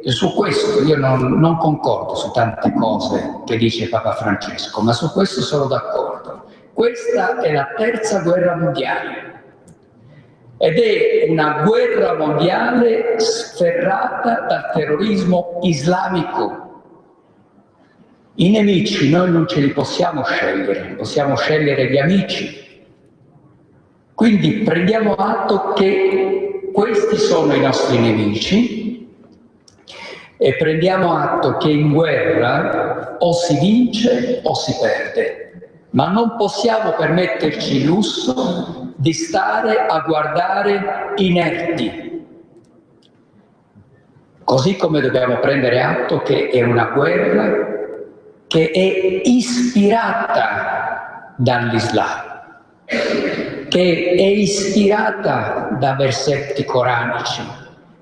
Su questo io non concordo su tante cose che dice Papa Francesco, ma su questo sono d'accordo. Questa è la terza guerra mondiale ed è una guerra mondiale sferrata dal terrorismo islamico. I nemici noi non ce li possiamo scegliere gli amici. Quindi prendiamo atto che questi sono i nostri nemici e prendiamo atto che in guerra o si vince o si perde, ma non possiamo permetterci il lusso di stare a guardare inerti. Così come dobbiamo prendere atto che è una guerra che è ispirata dall'Islam, che è ispirata da versetti coranici,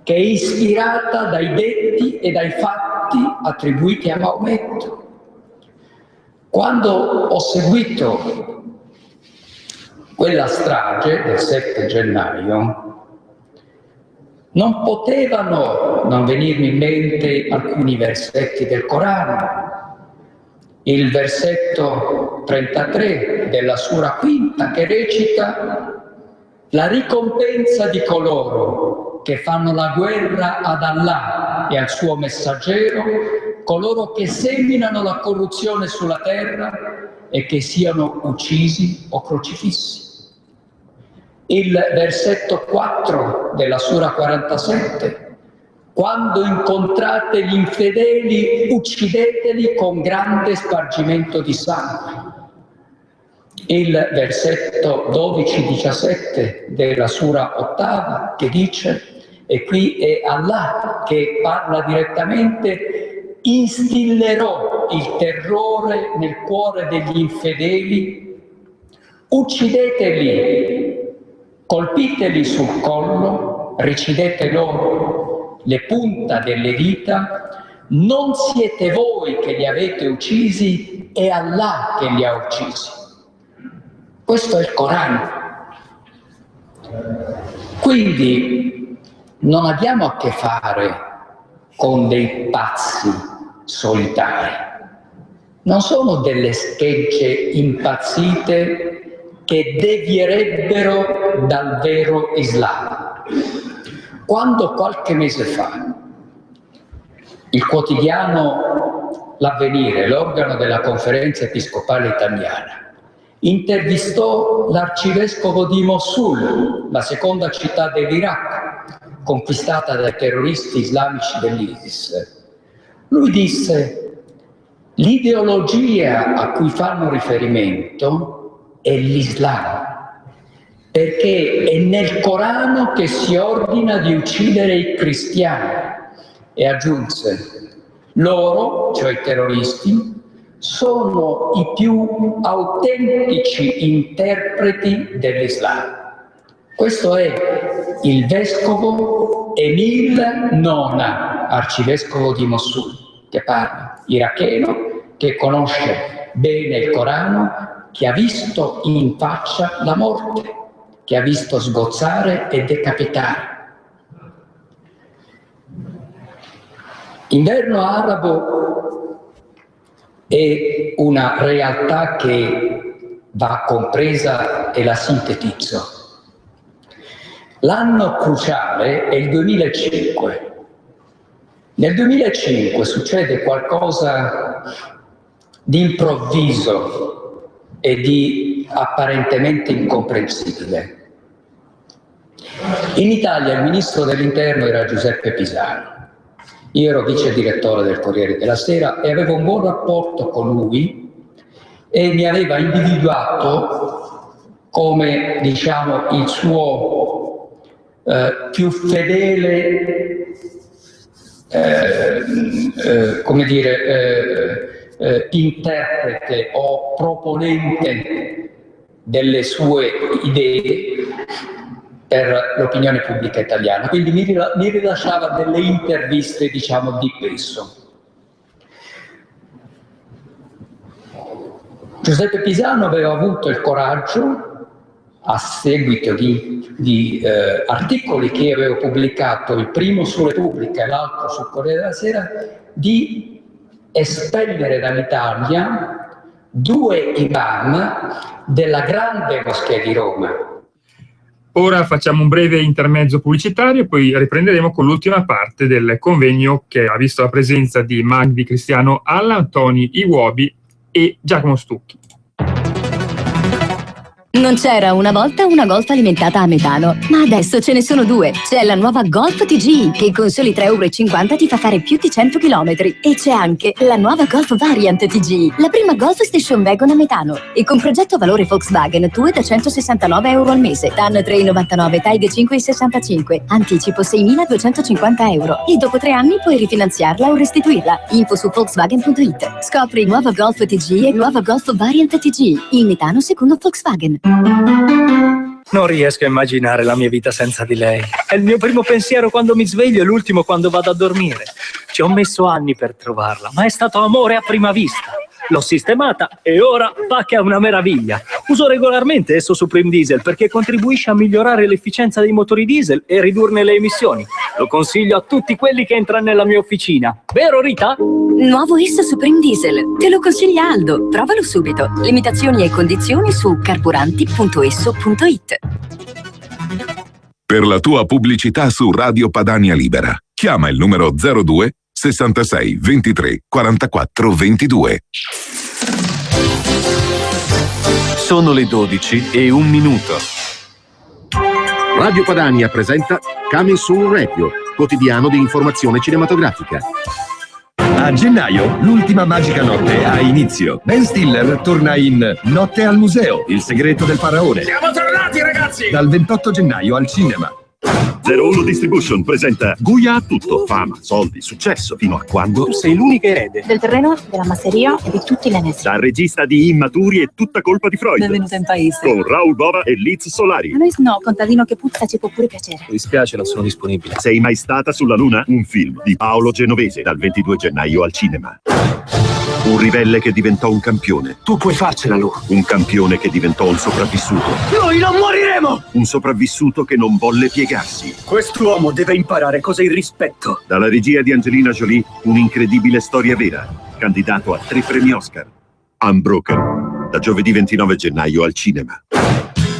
che è ispirata dai detti e dai fatti attribuiti a Maometto. Quando ho seguito quella strage del 7 gennaio, non potevano non venirmi in mente alcuni versetti del Corano. Il versetto 33 della Sura Quinta che recita: la ricompensa di coloro che fanno la guerra ad Allah e al suo messaggero, coloro che seminano la corruzione sulla terra e che siano uccisi o crocifissi. Il versetto 4 della Sura 47: quando incontrate gli infedeli, uccideteli con grande spargimento di sangue. Il versetto 12-17 della Sura ottava che dice, e qui è Allah che parla direttamente: instillerò il terrore nel cuore degli infedeli, uccideteli, colpiteli sul collo, recidete loro le punta delle dita, non siete voi che li avete uccisi, è Allah che li ha uccisi. Questo è il Corano. Quindi non abbiamo a che fare con dei pazzi solitari, non sono delle schegge impazzite che devierebbero dal vero Islam. Quando qualche mese fa il quotidiano L'Avvenire, l'organo della Conferenza Episcopale Italiana, intervistò l'arcivescovo di Mosul, la seconda città dell'Iraq, conquistata dai terroristi islamici dell'ISIS, lui disse: l'ideologia a cui fanno riferimento è l'Islam, perché è nel Corano che si ordina di uccidere i cristiani. E aggiunse: loro, cioè i terroristi, sono i più autentici interpreti dell'Islam. Questo è il vescovo Emil Nona, arcivescovo di Mosul, che parla, iracheno, che conosce bene il Corano, che ha visto in faccia la morte, che ha visto sgozzare e decapitare. L'inverno arabo è una realtà che va compresa e la sintetizzo. L'anno cruciale è il 2005. Nel 2005 succede qualcosa di improvviso e di apparentemente incomprensibile. In Italia il ministro dell'Interno era Giuseppe Pisano. Io ero vice direttore del Corriere della Sera e avevo un buon rapporto con lui e mi aveva individuato come, diciamo, il suo più fedele interprete o proponente delle sue idee per l'opinione pubblica italiana, quindi mi rilasciava delle interviste, diciamo, di peso. Giuseppe Pisano aveva avuto il coraggio, a seguito di articoli che avevo pubblicato, il primo su Repubblica e l'altro sul Corriere della Sera, di espellere dall'Italia 2 imam della grande moschea di Roma. Ora facciamo un breve intermezzo pubblicitario e poi riprenderemo con l'ultima parte del convegno che ha visto la presenza di Magdi Cristiano Alla, Toni Iuobi e Giacomo Stucchi. Non c'era una volta una Golf alimentata a metano, ma adesso ce ne sono 2. C'è la nuova Golf TGI che con soli 3,50 € ti fa fare più di 100 km. E c'è anche la nuova Golf Variant TGI, la prima Golf Station Wagon a metano. E con progetto valore Volkswagen, TUE da 169 € al mese, TAN 3,99, TAIG 5,65, anticipo 6.250 €. E dopo 3 anni puoi rifinanziarla o restituirla. Info su Volkswagen.it. Scopri nuova Golf TGI e nuova Golf Variant TGI, il metano secondo Volkswagen. Non riesco a immaginare la mia vita senza di lei. È il mio primo pensiero quando mi sveglio e l'ultimo quando vado a dormire. Ci ho messo anni per trovarla, ma è stato amore a prima vista. L'ho sistemata e ora fa che è una meraviglia. Uso regolarmente esso Supreme Diesel perché contribuisce a migliorare l'efficienza dei motori diesel e ridurne le emissioni. Lo consiglio a tutti quelli che entrano nella mia officina. Vero, Rita? Nuovo esso Supreme Diesel. Te lo consiglia Aldo. Provalo subito. Limitazioni e condizioni su carburanti.esso.it. Per la tua pubblicità su Radio Padania Libera, chiama il numero 02 66 23 44 22. Sono le 12 e 1 minuto. Radio Padania presenta Coming Soon Radio, quotidiano di informazione cinematografica. A gennaio, l'ultima magica notte ha inizio. Ben Stiller torna in Notte al Museo, il segreto del faraone. Siamo tornati, ragazzi! Dal 28 gennaio al cinema. 01 Distribution presenta Guia a tutto, fama, soldi, successo, fino a quando... Tu sei l'unica erede. Del terreno, della masseria e di tutti gli annessi. Dal regista di Immaturi è tutta colpa di Freud. Benvenuta in paese. Con Raul Bova e Liz Solari. A noi no, contadino che puzza ci può pure piacere. Mi dispiace, non sono disponibile. Sei mai stata sulla Luna? Un film di Paolo Genovese, dal 22 gennaio al cinema. Un ribelle che diventò un campione. Tu puoi farcela, Lu. Un campione che diventò un sopravvissuto. Noi non moriremo! Un sopravvissuto che non volle piegarsi. Quest'uomo deve imparare cos'è il rispetto. Dalla regia di Angelina Jolie, un'incredibile storia vera. Candidato a 3 premi Oscar. Unbroken. Da giovedì 29 gennaio al cinema.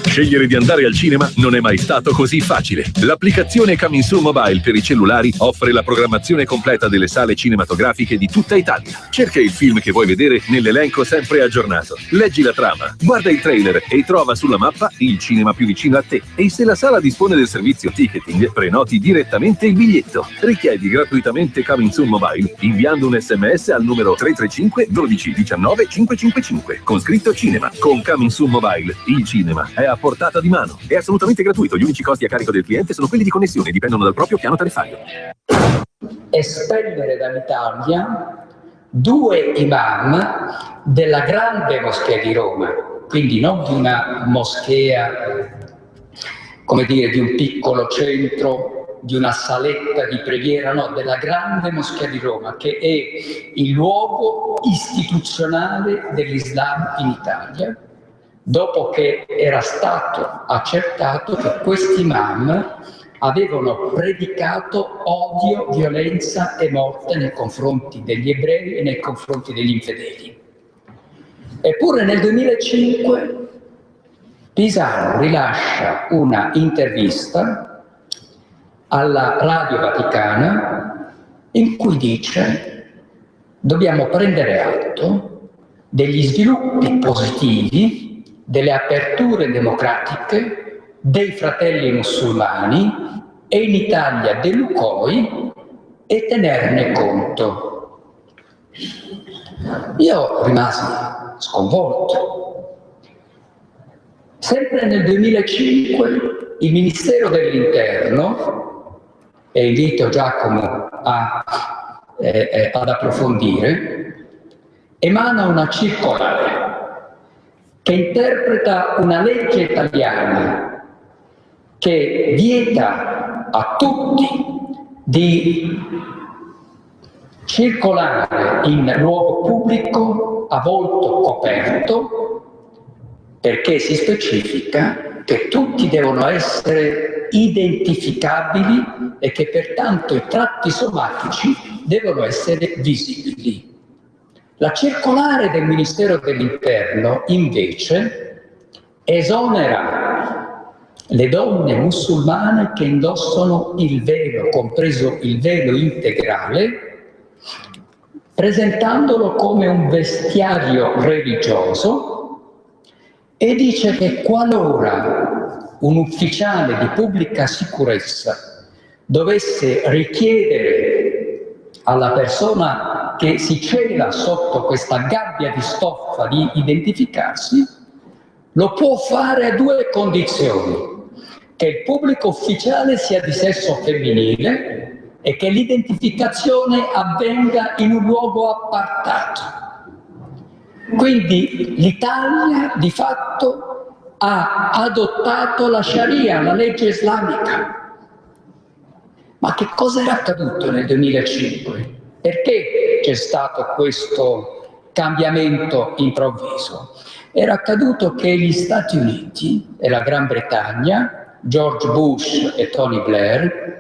Scegliere di andare al cinema non è mai stato così facile. L'applicazione Coming Soon Mobile per i cellulari offre la programmazione completa delle sale cinematografiche di tutta Italia. Cerca il film che vuoi vedere nell'elenco sempre aggiornato. Leggi la trama, guarda il trailer e trova sulla mappa il cinema più vicino a te. E se la sala dispone del servizio ticketing, prenoti direttamente il biglietto. Richiedi gratuitamente Coming Soon Mobile inviando un SMS al numero 335 12 19 555 con scritto cinema. Con Coming Soon Mobile il cinema è a portata di mano. È assolutamente gratuito. Gli unici costi a carico del cliente sono quelli di connessione e dipendono dal proprio piano tariffario. Espellere dall'Italia 2 imam della grande moschea di Roma, quindi non di una moschea, come dire, di un piccolo centro, di una saletta di preghiera, no, della grande moschea di Roma, che è il luogo istituzionale dell'Islam in Italia, dopo che era stato accertato che questi imam avevano predicato odio, violenza e morte nei confronti degli ebrei e nei confronti degli infedeli. Eppure nel 2005 Pisano rilascia una intervista alla Radio Vaticana in cui dice: dobbiamo prendere atto degli sviluppi positivi, delle aperture democratiche dei fratelli musulmani e in Italia dell'UCOI e tenerne conto. Io rimasi sconvolto. Sempre nel 2005 il Ministero dell'Interno, e invito Giacomo ad approfondire, emana una circolare che interpreta una legge italiana che vieta a tutti di circolare in luogo pubblico a volto coperto, perché si specifica che tutti devono essere identificabili e che pertanto i tratti somatici devono essere visibili. La circolare del Ministero dell'Interno invece esonera le donne musulmane che indossano il velo, compreso il velo integrale, presentandolo come un vestiario religioso, e dice che qualora un ufficiale di pubblica sicurezza dovesse richiedere alla persona che si cela sotto questa gabbia di stoffa di identificarsi, lo può fare a due condizioni: che il pubblico ufficiale sia di sesso femminile e che l'identificazione avvenga in un luogo appartato. Quindi l'Italia di fatto ha adottato la Sharia, la legge islamica. Ma che cosa era accaduto nel 2005? Perché c'è stato questo cambiamento improvviso? Era accaduto che gli Stati Uniti e la Gran Bretagna, George Bush e Tony Blair,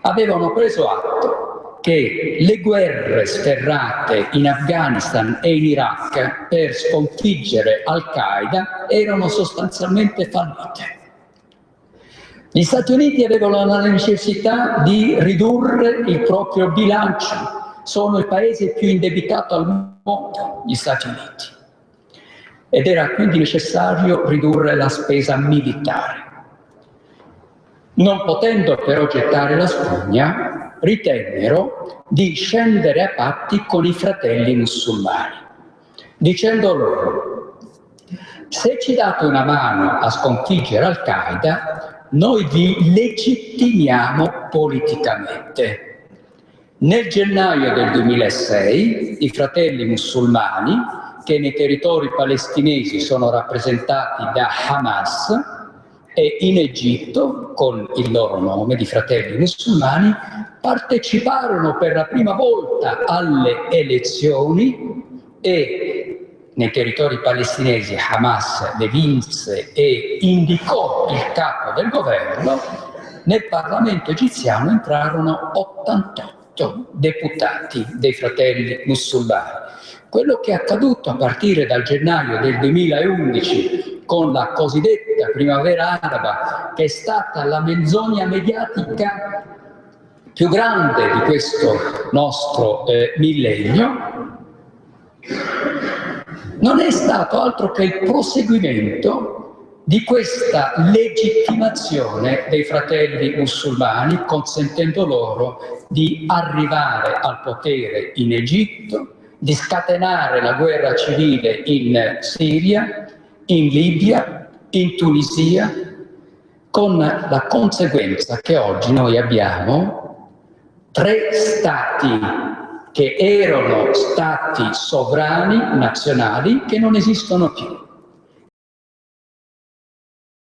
avevano preso atto che le guerre sferrate in Afghanistan e in Iraq per sconfiggere Al-Qaeda erano sostanzialmente fallite. Gli Stati Uniti avevano la necessità di ridurre il proprio bilancio, sono il paese più indebitato al mondo, gli Stati Uniti, ed era quindi necessario ridurre la spesa militare. Non potendo però gettare la spugna, ritennero di scendere a patti con i fratelli musulmani, dicendo loro: se ci date una mano a sconfiggere Al-Qaeda, noi vi legittimiamo politicamente. Nel gennaio del 2006 i fratelli musulmani, che nei territori palestinesi sono rappresentati da Hamas, e in Egitto, con il loro nome di fratelli musulmani, parteciparono per la prima volta alle elezioni e nei territori palestinesi Hamas le vinse e indicò il capo del governo. Nel Parlamento egiziano entrarono 88 deputati dei fratelli musulmani. Quello che è accaduto a partire dal gennaio del 2011 con la cosiddetta primavera araba, che è stata la menzogna mediatica più grande di questo nostro millennio, non è stato altro che il proseguimento di questa legittimazione dei fratelli musulmani, consentendo loro di arrivare al potere in Egitto, di scatenare la guerra civile in Siria, in Libia, in Tunisia, con la conseguenza che oggi noi abbiamo 3 stati che erano stati sovrani, nazionali, che non esistono più.